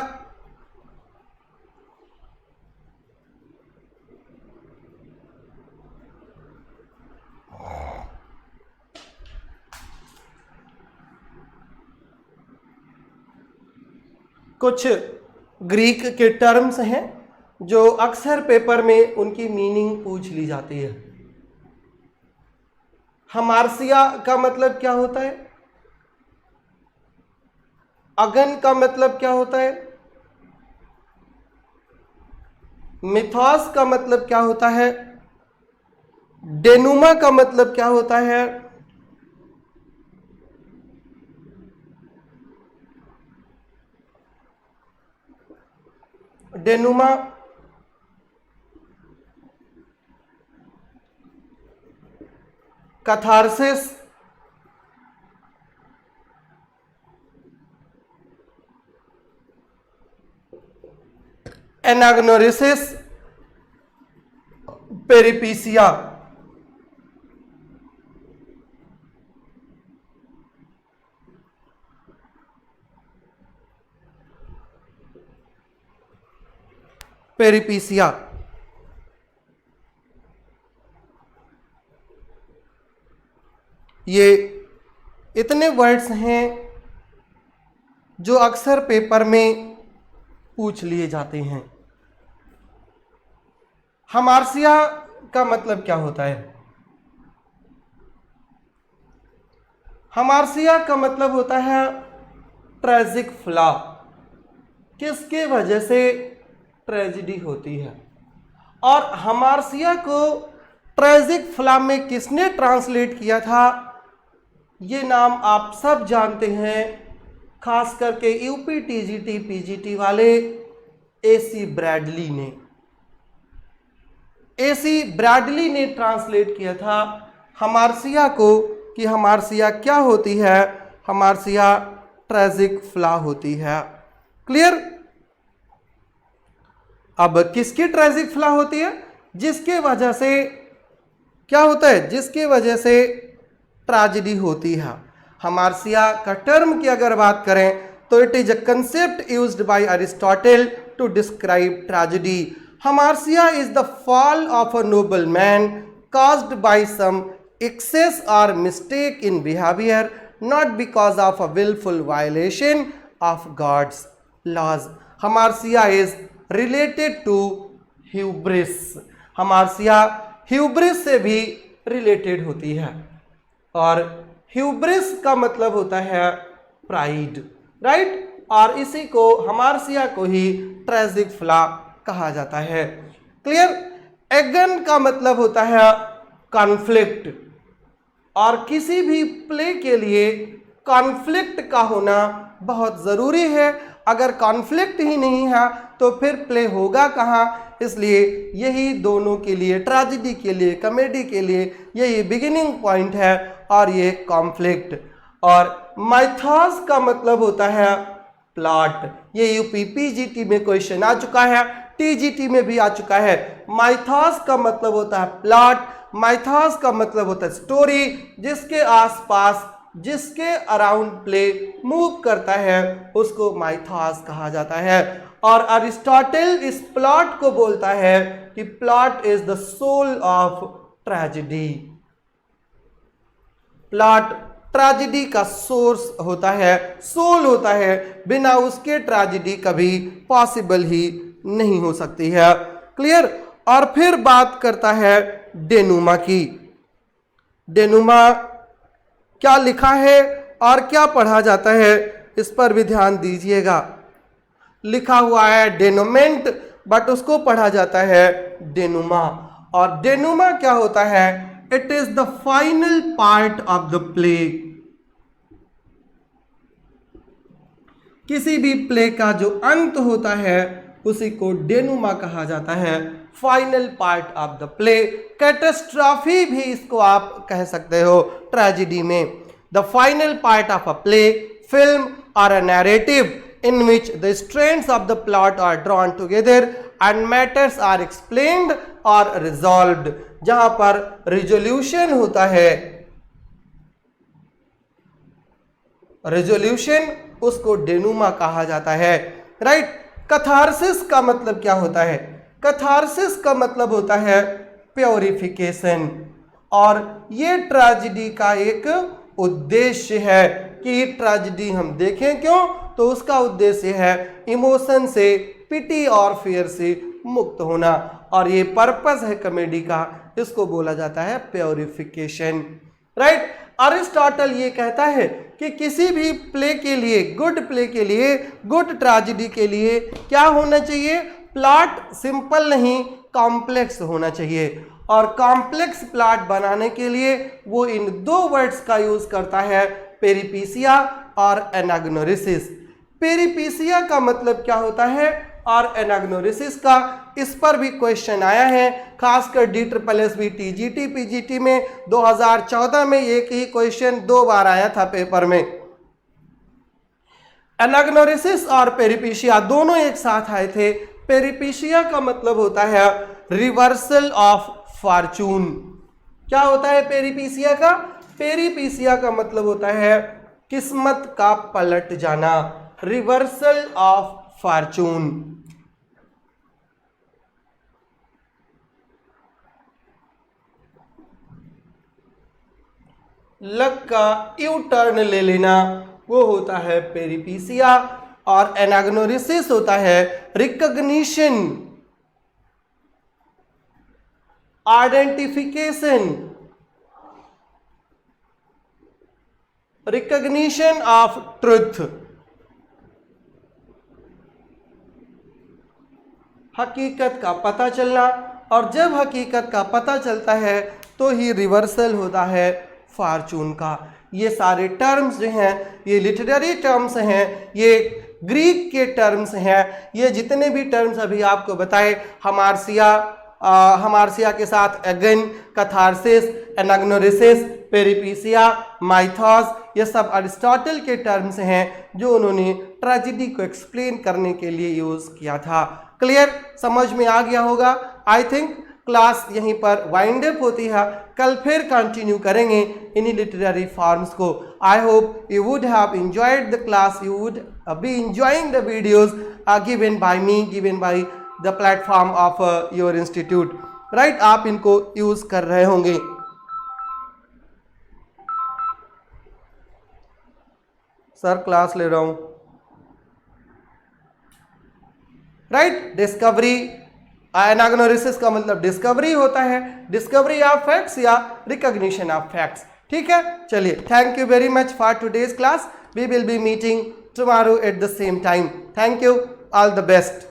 कुछ ग्रीक के टर्म्स हैं जो अक्सर पेपर में उनकी मीनिंग पूछ ली जाती है। हमार्सिया का मतलब क्या होता है? अगन का मतलब क्या होता है? मिथॉस का मतलब क्या होता है? डेनुमा का मतलब क्या होता है? डेनुमा कैथारसिस, एनाग्नोरिसिस, पेरिपीसिया। पेरिपीसिया ये इतने वर्ड्स हैं जो अक्सर पेपर में पूछ लिए जाते हैं। हमार्सिया का मतलब क्या होता है? हमार्सिया का मतलब होता है ट्रेजिक फ्लॉ, किसके वजह से ट्रेजिडी होती है। और हमार्सिया को ट्रेजिक फ्लॉ में किसने ट्रांसलेट किया था, ये नाम आप सब जानते हैं, खास करके यूपी टीजीटी पीजीटी वाले, एसी ब्रैडली ने। एसी ब्रैडली ने ट्रांसलेट किया था हमार्सिया को कि हमार्सिया क्या होती है, हमार्सिया ट्रेजिक फ्लॉ होती है। क्लियर। अब किसकी ट्रेजिक फ्लॉ होती है, जिसके वजह से क्या होता है, जिसके वजह से ट्रेजेडी होती है। हमार्सिया का टर्म की अगर बात करें तो it is a concept used by Aristotle to describe tragedy. Hamartia is the fall of a noble man caused by some excess or mistake in behavior, not because of a willful violation of God's laws. हमार्सिया is related to hubris. हमार्सिया hubris से भी related होती है, और hubris का मतलब होता है pride, right. और इसी को हमार्सिया को ही ट्रेजिक फ्लॉ कहा जाता है। क्लियर। एगन का मतलब होता है कॉन्फ्लिक्ट, और किसी भी प्ले के लिए कॉन्फ्लिक्ट का होना बहुत ज़रूरी है। अगर कॉन्फ्लिक्ट ही नहीं है तो फिर प्ले होगा कहाँ। इसलिए यही दोनों के लिए, ट्रेजेडी के लिए, कॉमेडी के लिए यही बिगिनिंग पॉइंट है, और ये कॉन्फ्लिक्ट। और माइथॉस का मतलब होता है प्लॉट। ये यूपी पीजीटी में क्वेश्चन आ चुका है, टीजीटी में भी आ चुका है। माइथॉस का मतलब होता है प्लॉट, माइथॉस का मतलब होता है स्टोरी, जिसके आसपास, जिसके अराउंड प्ले मूव करता है उसको माइथॉस कहा जाता है। और अरिस्टोटल इस प्लॉट को बोलता है कि plot is the soul of tragedy. Plot tragedy का सोर्स होता है, सोल होता है, बिना उसके ट्रेजेडी कभी पॉसिबल ही नहीं हो सकती है। क्लियर। और फिर बात करता है डेनुमा की। डेनुमा क्या लिखा है और क्या पढ़ा जाता है, इस पर भी ध्यान दीजिएगा। लिखा हुआ है डेनोमेंट, बट उसको पढ़ा जाता है डेनुमा। और डेनुमा क्या होता है, it is the final part of the play. किसी भी प्ले का जो अंत होता है उसी को डेनुमा कहा जाता है, final part of the play. Catastrophe भी इसको आप कह सकते हो ट्रेजेडी में। The final part of a play, film और a narrative in which the strands of the plot are drawn together and matters are explained or resolved। जहां पर resolution होता है, resolution उसको डेनुमा कहा जाता है, राइट। कथारसिस का मतलब क्या होता है, कथारसिस का मतलब होता है प्योरिफिकेशन। और ये ट्रेजेडी का एक उद्देश्य है कि ट्रेजेडी हम देखें क्यों, तो उसका उद्देश्य है इमोशन से, पिटी और फियर से मुक्त होना। और ये पर्पस है कॉमेडी का, इसको बोला जाता है प्योरिफिकेशन, राइट। अरिस्टोटल ये कहता है कि किसी भी प्ले के लिए, गुड प्ले के लिए, गुड ट्रेजेडी के लिए क्या होना चाहिए, प्लॉट सिंपल नहीं कॉम्प्लेक्स होना चाहिए। और कॉम्प्लेक्स प्लॉट बनाने के लिए वो इन दो वर्ड्स का यूज करता है, पेरिपीसिया और एनाग्नोरिसिस। पेरिपीसिया का मतलब क्या होता है और एनाग्नोरिसिस का, इस पर भी क्वेश्चन आया है, खासकर DSSB TGT PGT में 2014 में एक ही क्वेश्चन 2 बार आया था पेपर में। एनाग्नोरिसिस और पेरिपीसिया दोनों एक साथ आए थे। पेरिपीसिया का मतलब होता है रिवर्सल ऑफ फॉर्चून। क्या होता है पेरिपीसिया का, पेरिपीसिया का मतलब होता है किस्मत का पलट जाना, रिवर्सल ऑफ फॉर्चून। लक का यू टर्न ले लेना वो होता है पेरिपीसिया। और एनाग्नोरिसिस होता है recognition, identification, recognition of truth, हकीकत का पता चलना, और जब हकीकत का पता चलता है तो ही रिवर्सल होता है फॉर्चून का। ये सारे टर्म्स जो हैं ये लिटरेरी टर्म्स हैं, ये ग्रीक के टर्म्स हैं। ये जितने भी टर्म्स अभी आपको बताए, हमार्सिया के साथ एगन, कथारसिस, एनाग्नोरिसिस, पेरिपीसिया, माइथॉस, ये सब अरिस्टोटल के टर्म्स हैं जो उन्होंने ट्रेजेडी को एक्सप्लेन करने के लिए यूज किया था। क्लियर, समझ में आ गया होगा। आई थिंक क्लास यहीं पर वाइंड अप होती है, कल फिर कंटिन्यू करेंगे इन्हीं लिटरेरी फॉर्म्स को। I hope you would have enjoyed the class, you would be enjoying the videos given by me, given by the platform of your institute, right? आप इनको यूज कर रहे होंगे। सर क्लास ले रहा हूं, राइट? डिस्कवरी, एनाग्नोरिसिस का मतलब डिस्कवरी होता है, डिस्कवरी ऑफ फैक्ट्स या रिकॉग्निशन ऑफ फैक्ट्स। ठीक है, चलिए, thank you very much for today's class. We will be meeting tomorrow at the same time. Thank you. All the best.